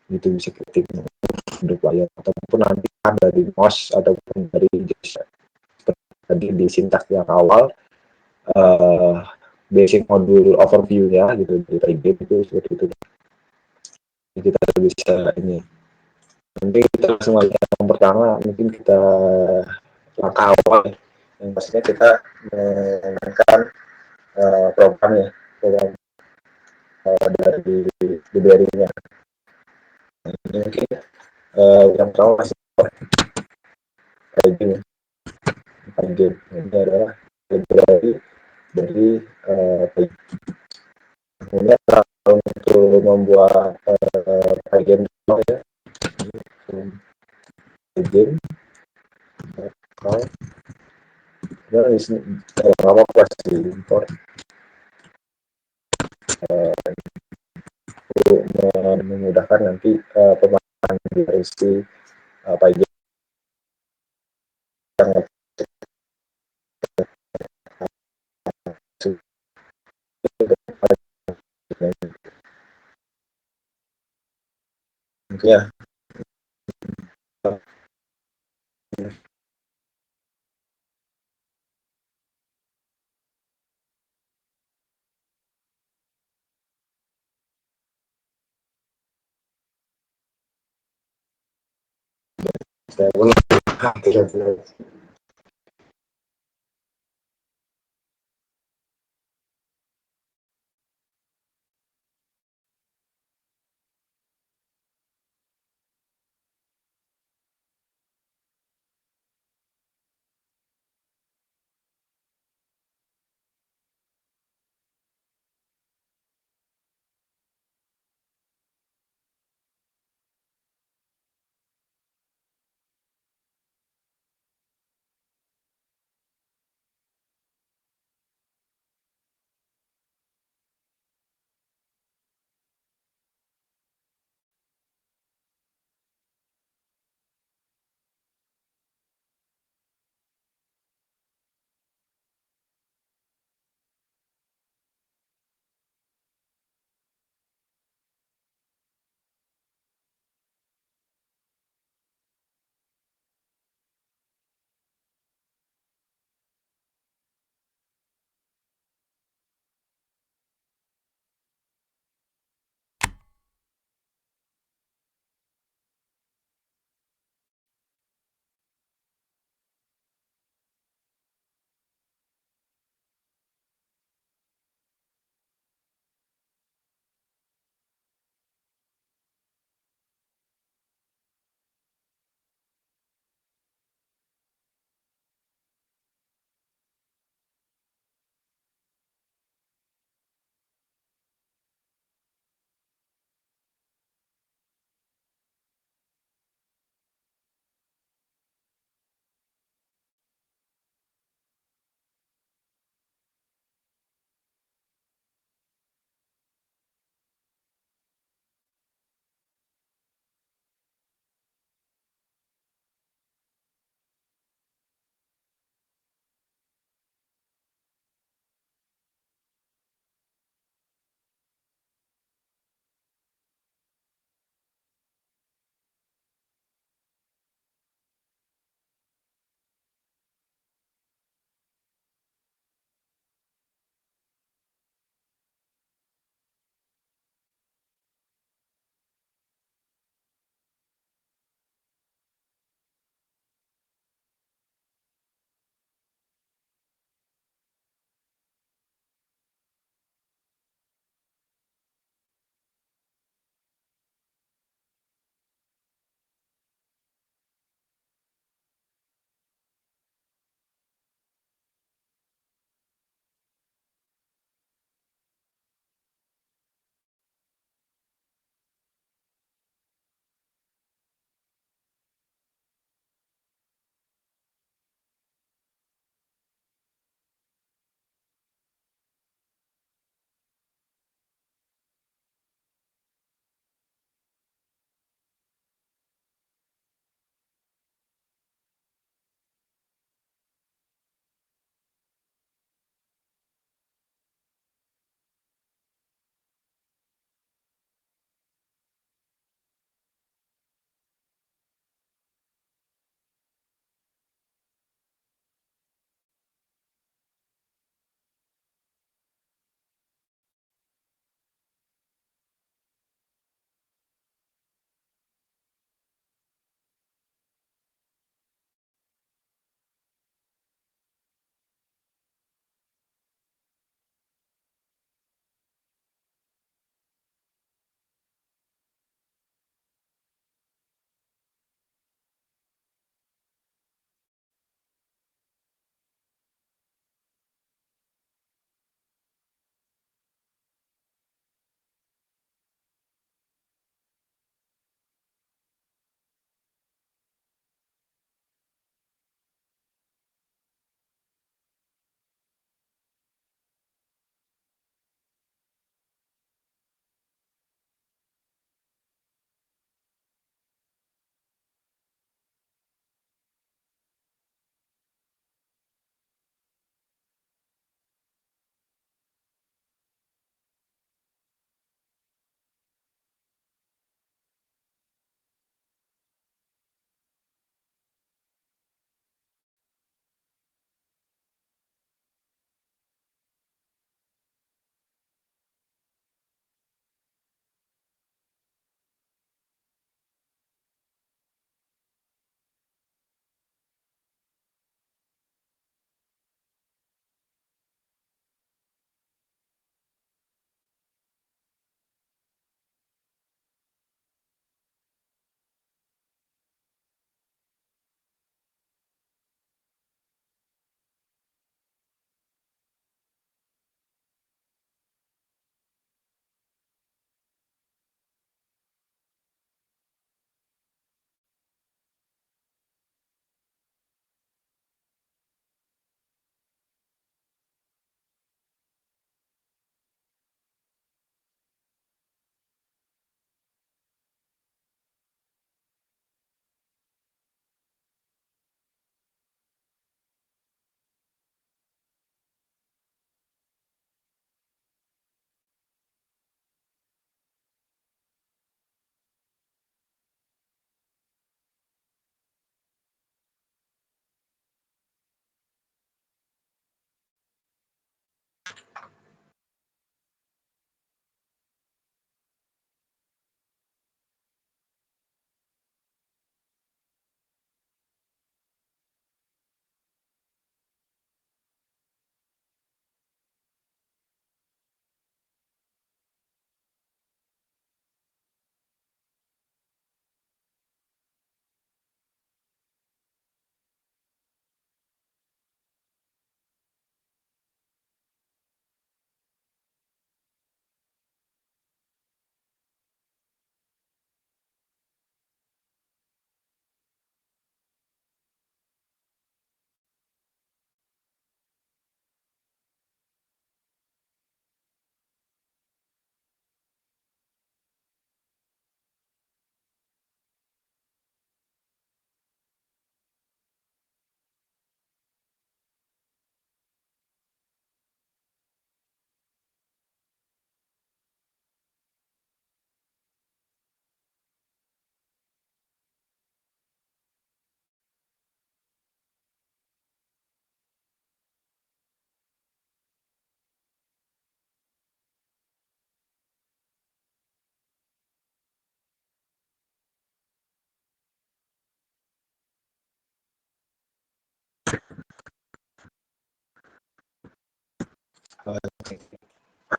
itu bisa ketik untuk player, ataupun nanti dari mouse ataupun dari gesture tadi di sintaks yang awal basic modul overview-nya gitu di game itu seperti itu. Jadi kita bisa ini, nanti kita langsung lihat yang pertama, mungkin kita langkah awal yang pastinya kita menggunakan program ya, program dari library-nya. Ini mungkin yang pertama masih game, ini adalah library dari kemudian untuk membuat game ya, game nah di sini apa sih import untuk memudahkan nanti pemahaman dari si Python yang ya saya ulang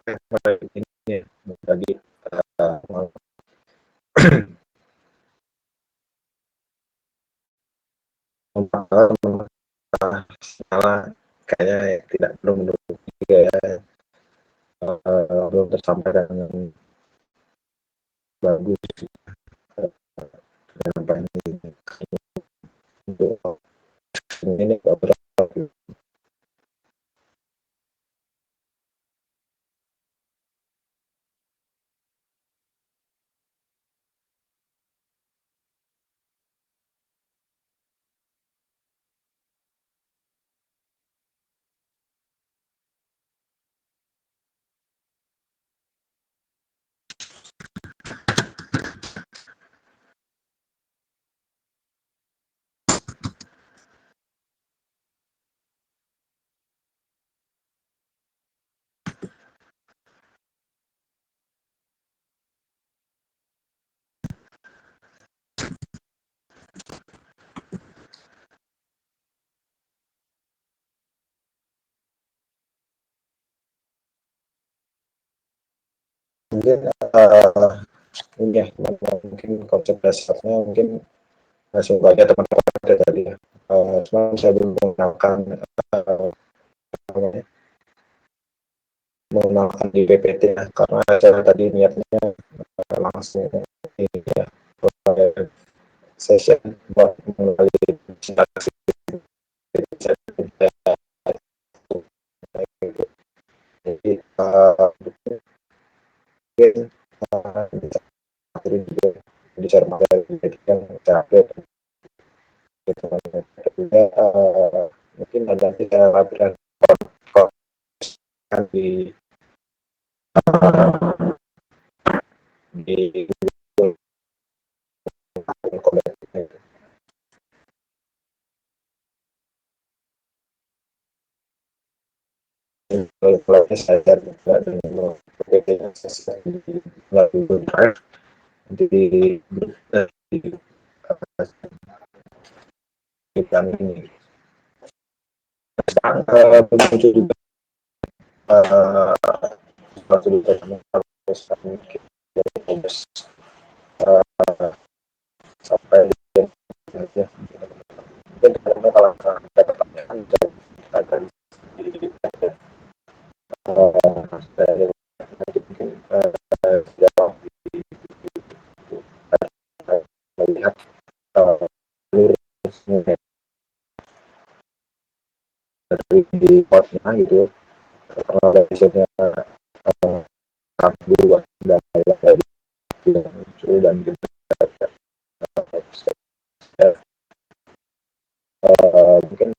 ini bagi masalah kayaknya tidak belum juga ya, belum tersampaikan dengan bagus apa ini untuk ini beberapa. Mungkin ini ya, mungkin konsep dasarnya mungkin masih banyak teman-teman ada tadi ya. Cuma saya belum mengenalkan di PPT ya, karena saya tadi niatnya langsung ini ya, session buat mengenali sintaksi. Jadi mungkin bicara mengenai yang terakhir gitu kan. Juga mungkin ada kita laporan di di kalau saya juga dengan PPT-nya melalui drive di di kami ini. Sekarang muncul juga suatu juga sampai ya, mungkin karena kalau dapat pertanyaan akan dari nanti mungkin jawab melihat lurusnya dari di potnya gitu, kalau risetnya dulu dan dari yang muncul dan kita mungkin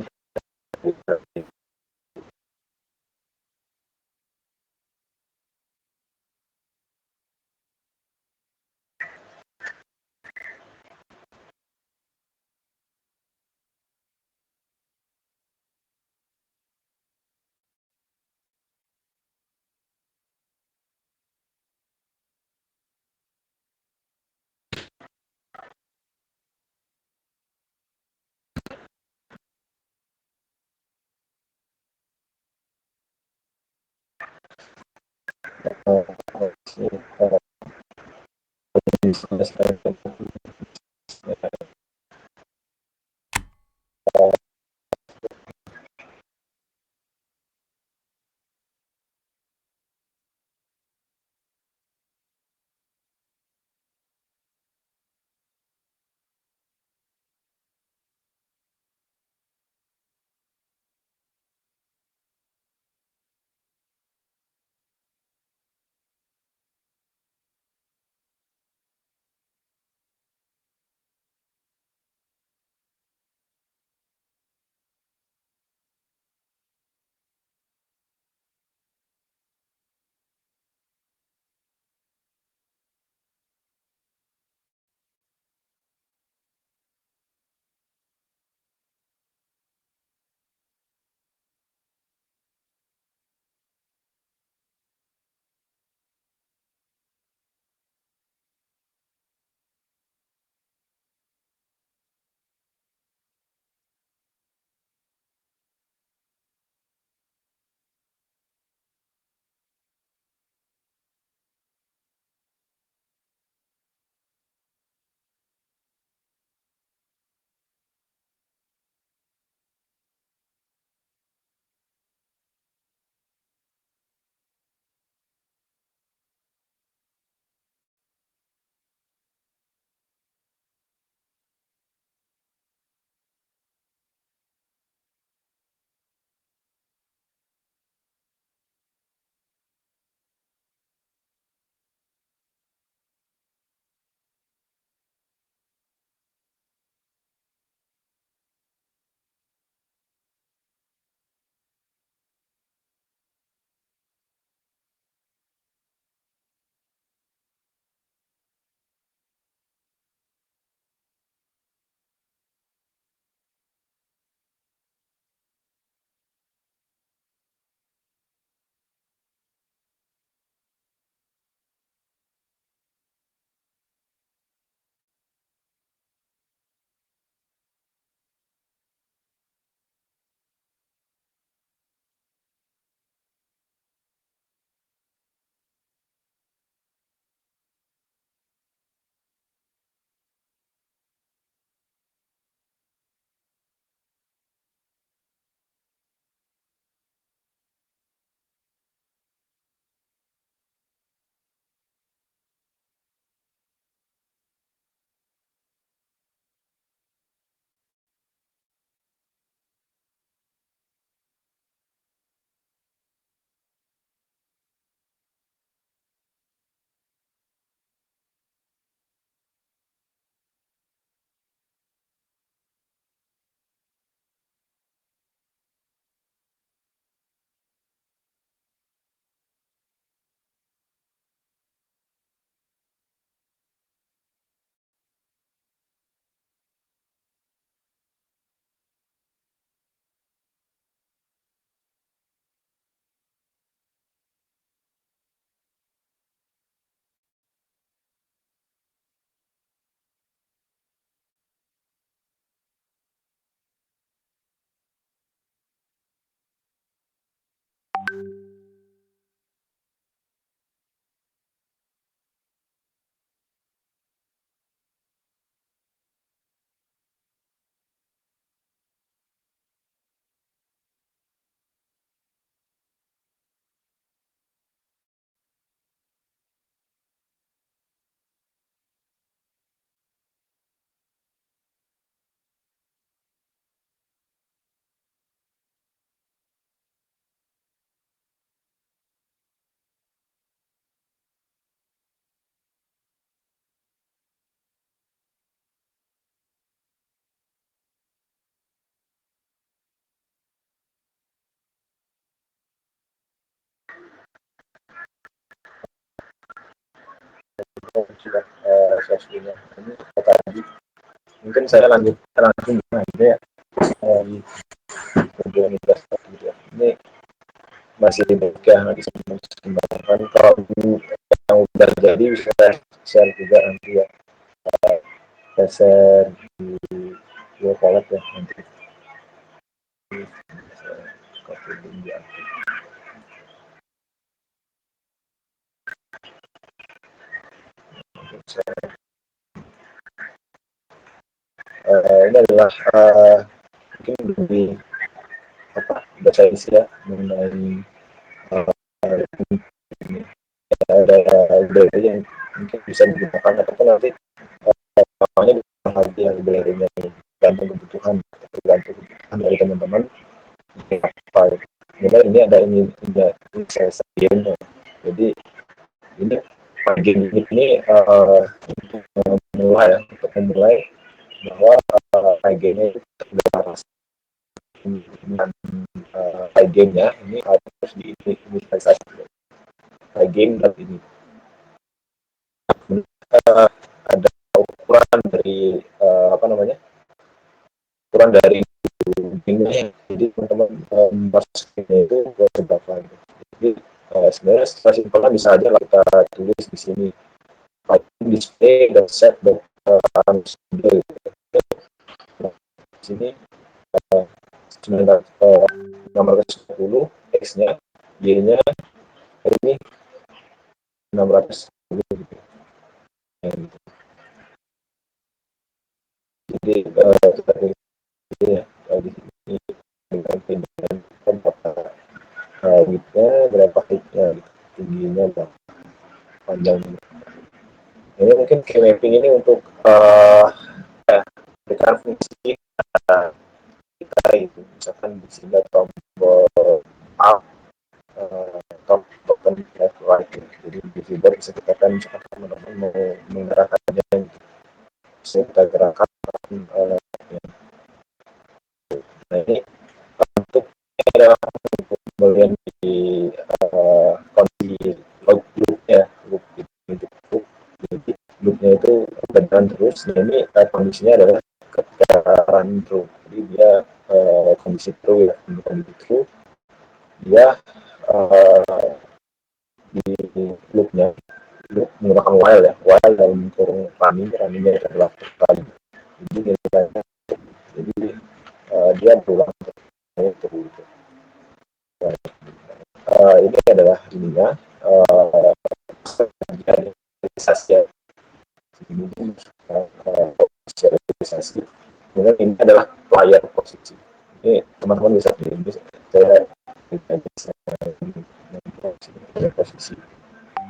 sudah sesuatunya. Ini tadi mungkin saya lanjutkan langsung aja ya. Tujuan investor gitu ya. Ini masih banyak yang dikembangkan. Kalau yang udah jadi bisa share juga nanti ya. Share di collab ya nanti. Ini adalah mungkin lebih baca isi ya mengenai ini ada yang mungkin bisa digunakan ataupun nanti namanya lagi yang belernya tergantung kebutuhan dari teman-teman apa mulai ini ada saya sajian jadi ini game ini untuk memulai ya untuk memulai bahwa gamenya itu terbatas dengan gamenya ini harus diinvestasi game dan ini ada ukuran dari ukuran dari gamenya jadi teman-teman memasukinya itu berapa jadi sebenarnya secara simpelnya bisa aja lah kita tulis di sini display the set the di sini 910 X-nya Y-nya ini 610 gitu. Jadi ya di sini dengan berapa width-nya berapa height-nya tingginya berapa panjangnya. Ini mungkin key mapping ini untuk berikan fungsi kita itu misalkan di sini tombol up token left right jadi di keyboard bisa kita kan misalkan teman-teman mau menggerakkannya bisa kita gerakkan nah ini untuk adalah untuk pembelian di kondisi loop-nya jadi loopnya itu berjalan terus nah ini kondisinya adalah run through jadi dia kondisi true ya kondisi true dia di loopnya loop menggunakan while dalam kurung runningnya adalah kali jadi dia berulang terus ini adalah ininya realisasi realisasi kemudian ini adalah player posisi ini teman-teman bisa saya posisi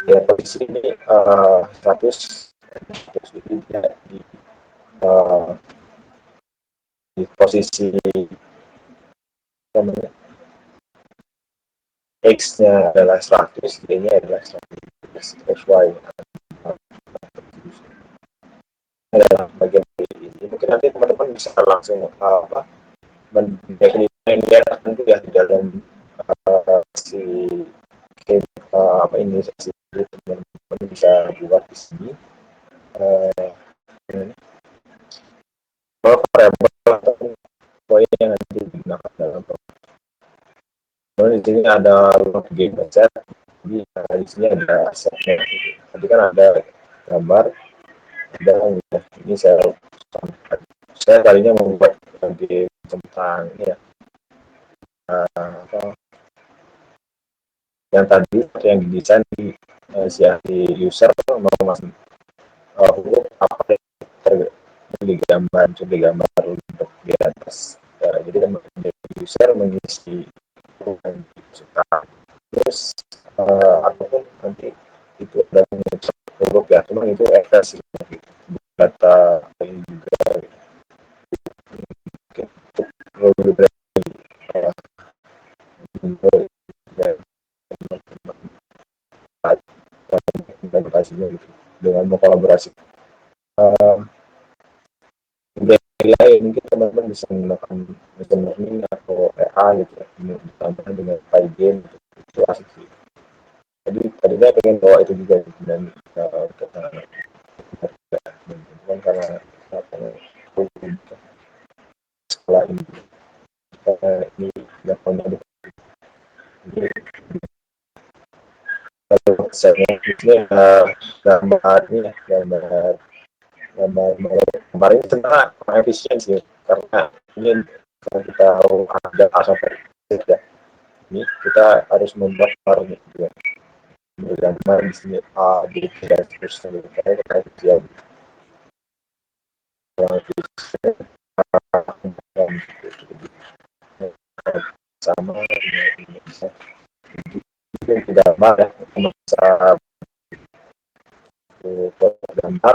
ya posisi ini 100 di posisi namanya X-nya adalah 100 Y-nya adalah 100 XY adalah bagian dari ini mungkin nanti teman-teman bisa langsung mendefinisikan tentu ya di dalam si ini sesi teman-teman bisa buat di sini variabel atau poin yang nanti digunakan dalam di sini ada game set di sini ada setnya tadi kan ada gambar ada ini saya kalinya membuat game tentang ini ya yang tadi yang didesain di user mau masuk huruf apa digambar untuk di atas jadi user mengisi terus ataupun nanti itu ada huruf ya cuma itu ekstasi data ini juga dengan mengkolaborasi lain mungkin teman-teman bisa menggunakan machine learning atau AI gitu ya ditambahkan dengan Python gitu. Itu asik sih jadi tadinya pengen bawa itu juga dan ini gambar ini ya, gambar ini sebenarnya kurang efisien sih, karena ini kalau kita ada sampai ya, ini kita harus membuat gambar gitu ya, bergambar di sini A, B, C, dan seterusnya gitu. Kayak kerja yang efisien sama bisa gambar ya, bisa gambar,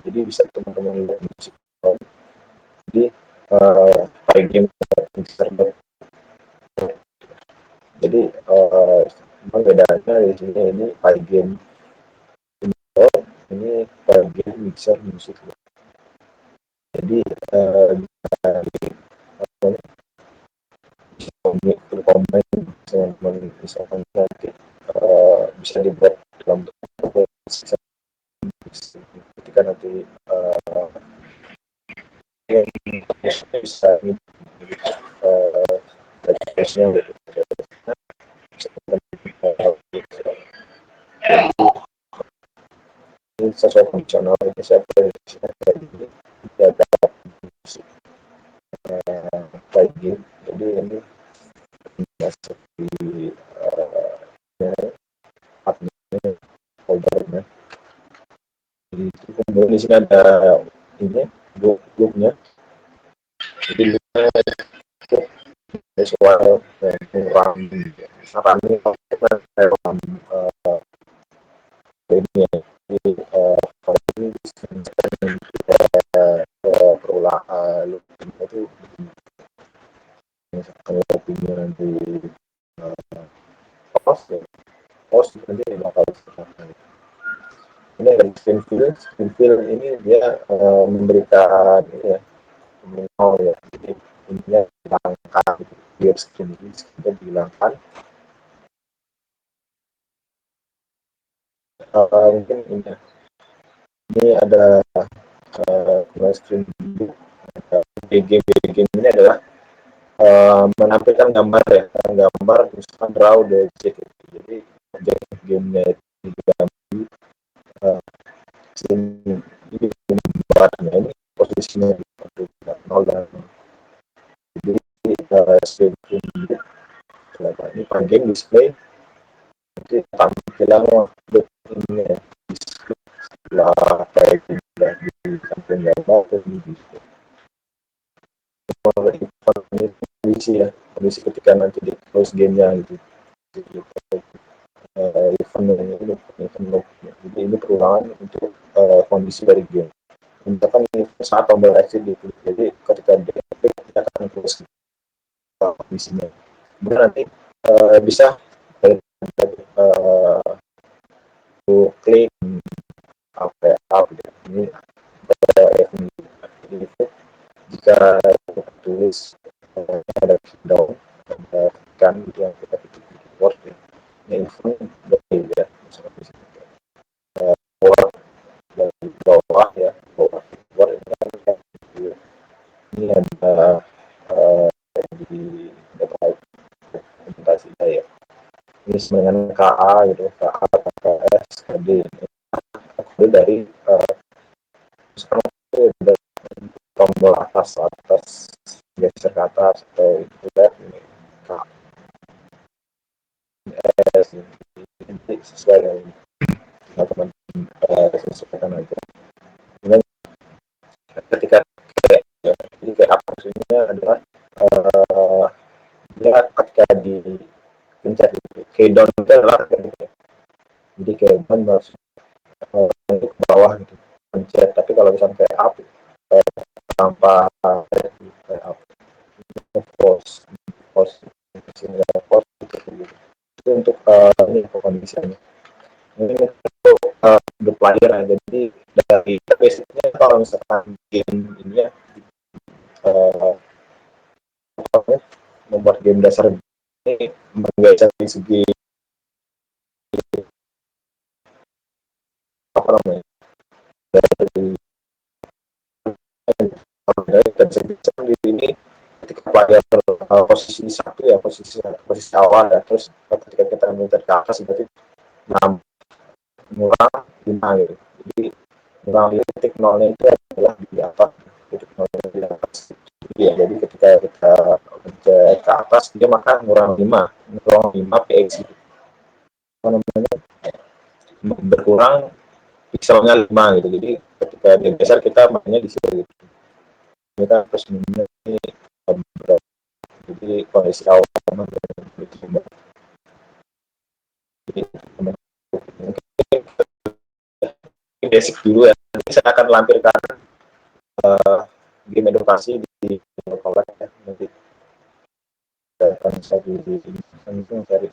jadi bisa teman-teman lihat musik. Jadi main game server. Jadi bedanya di sini ini file game ini file game mixer musik. Jadi misalkan nanti bisa dibuat dalam bentuk ketika nanti yang bisa database-nya ini sesuai fungsional ini saya ini ada lagi, jadi ini masuk di admin foldernya. Jadi kemudian di sini ada ini booknya, jadi soal RAM ini ya. Jadi ini perulangan itu misalkan lebihnya nanti post ya, post nanti bakal ini ada spin ini dia memberikan ini ya, ya, jadi intinya hilangkan biar screen ini dihilangkan. Mungkin ini ada screen game ini adalah menampilkan gambar ya, gambar misalkan draw the object, jadi objek gamenya itu digambar ini gambarnya ini posisinya di nol dan jadi screen ini panggil display nanti tampilan ini ya, setelah kayak sudah di samping gambar ini display kondisi ya, kondisi ketika nanti di close gamenya gitu. Event jadi ini perulangan untuk kondisi dari game. Misalkan saat tombol exit gitu, jadi ketika di kita akan close kondisinya. Kemudian nanti bisa klik apa gitu. Ini jika kita tulis ada down kan gitu yang kita tulis keyboard ya, ini dari ya misalkan di sini dari bawah ya, bawah keyboard ini kan ini ada di dapat presentasi saya ini dengan KA gitu, KA, KS, KD itu dari misalkan itu tombol atas geser ke atas atau itu ini KS ini sesuai dengan teman-teman sesuaikan aja. Kemudian ketika jadi kayak apa maksudnya adalah dia ketika di pencet keydown itu adalah jadi keydown harus untuk ke bawah gitu pencet, tapi kalau misalnya kayak up tanpa kayak up post itu untuk ini kondisinya ini untuk the player ya, jadi dari basicnya kalau misalkan game ini ya membuat game dasar ini menggeser dari segi apa namanya dari segi di ini ketika player posisi satu ya, posisi awal ya, terus ketika kita mencet ke atas berarti ngurang 5 gitu. Jadi ngurang titik nolnya itu adalah di atas, titik nolnya di atas. Ya, jadi ketika kita mencet ke atas dia maka ngurang 5 px gitu. Apa namanya, berkurang pixelnya 5 gitu. Jadi ketika dia geser kita mainnya di sini gitu. Kita harus ini jadi kondisi awal sama gitu. Jadi basic dulu ya. Nanti saya akan lampirkan game edukasi di kolek ya. Nanti saya akan di langsung cari.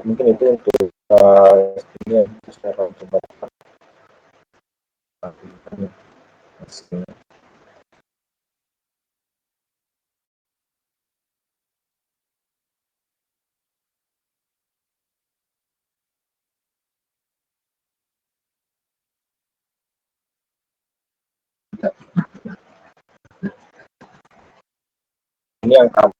Mungkin itu untuk ini ya, secara coba. Ini yang kamu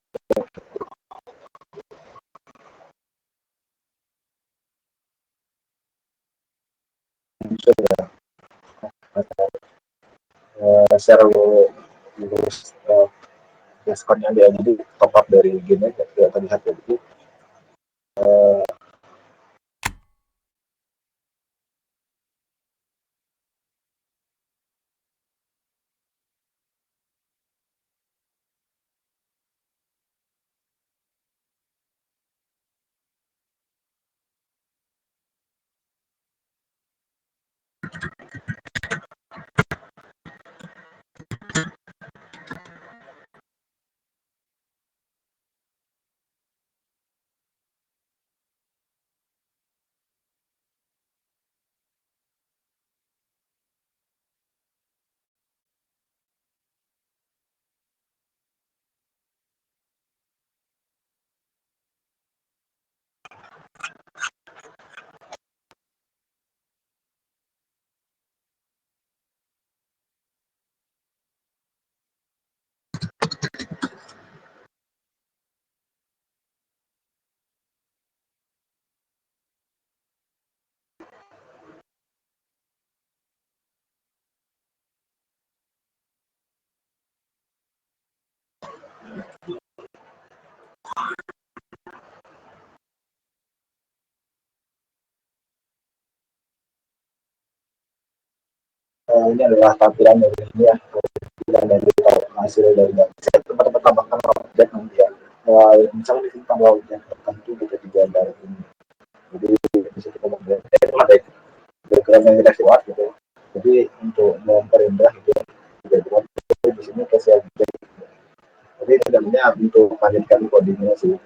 sudah share lulus diskonnya dia, jadi top up dari game nya tidak terlihat ya. Jadi ini adalah tampilan dari ini ya, tampilan dari hasil dari saya tempat-tempat tambahkan objek nanti ya. Misalnya di sini tanggal objek tertentu bisa digambar ini. Jadi bisa kita membuat ada diagram yang kita buat gitu. Jadi untuk memperindah itu diagram di sini kasih objek. Jadi sebenarnya untuk melanjutkan codingnya sih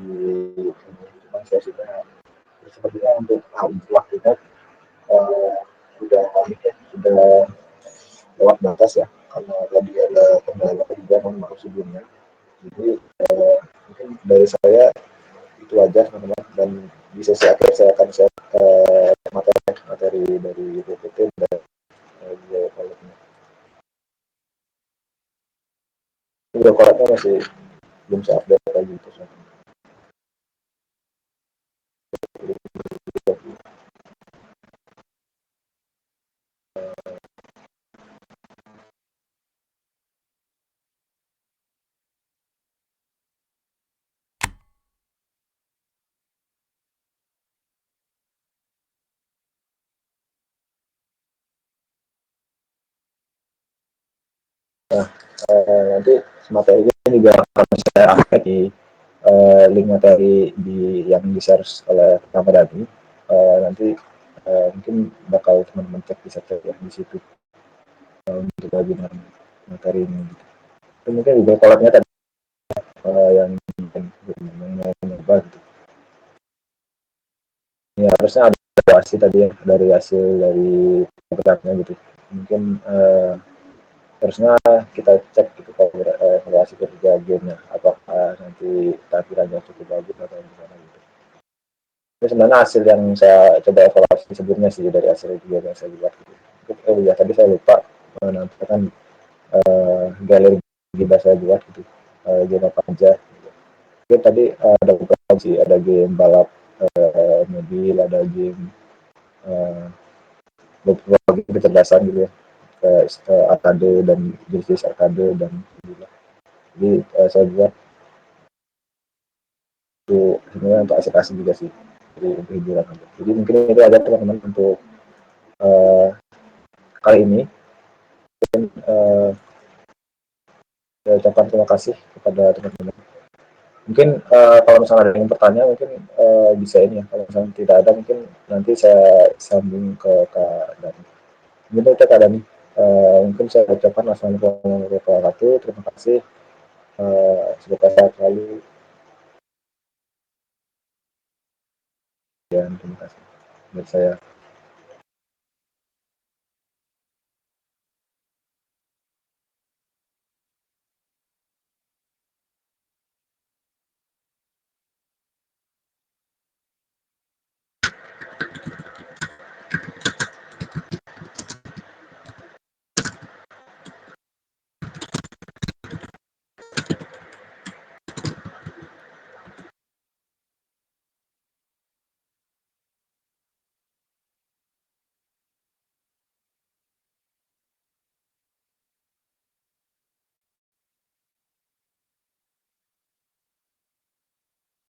di saya sepertinya untuk hal itu waktunya sudah sudah lewat batas ya, karena tadi ada kendala juga maaf sebelumnya. Jadi mungkin dari saya itu aja teman-teman, dan di sesi akhir saya akan share materi dari PPT dan video koleknya. Video koleknya masih belum saya update lagi itu. Nah, nanti materi ini juga akan saya angkat di link materi yang di-share oleh Ramadhani. Nanti mungkin bakal teman-teman cek, bisa cek ya di situ untuk webinar materi ini. Itu mungkin juga kolabnya tadi yang ya harusnya ada evaluasi tadi ya dari hasil dari programnya gitu. Mungkin harusnya kita cek gitu kalau evaluasi ketiga gamenya apakah nanti tampilannya cukup bagus atau gimana gitu. Ini sebenarnya hasil yang saya coba evaluasi sebelumnya sih dari hasil video yang saya buat gitu. Oh ya tadi saya lupa menampilkan galeri game saya buat gitu, game apa aja. Game tadi ada beberapa sih, ada game balap mobil, ada game beberapa game kecerdasan gitu ya, kayak arcade dan jenis arcade dan gitu. Jadi saya buat itu sebenarnya untuk asik-asik juga sih, jadi untuk hiburan aja. Jadi mungkin itu ada teman-teman untuk kali ini. Uh, saya ucapkan terima kasih kepada teman-teman. Mungkin kalau misalnya ada yang bertanya mungkin bisa ini ya, kalau misalnya tidak ada mungkin nanti saya sambung ke Kak Dani. Mungkin itu Kak Dani. Mungkin saya ucapkan assalamualaikum warahmatullahi wabarakatuh. Terima kasih. Semoga sehat selalu dan terima kasih buat saya.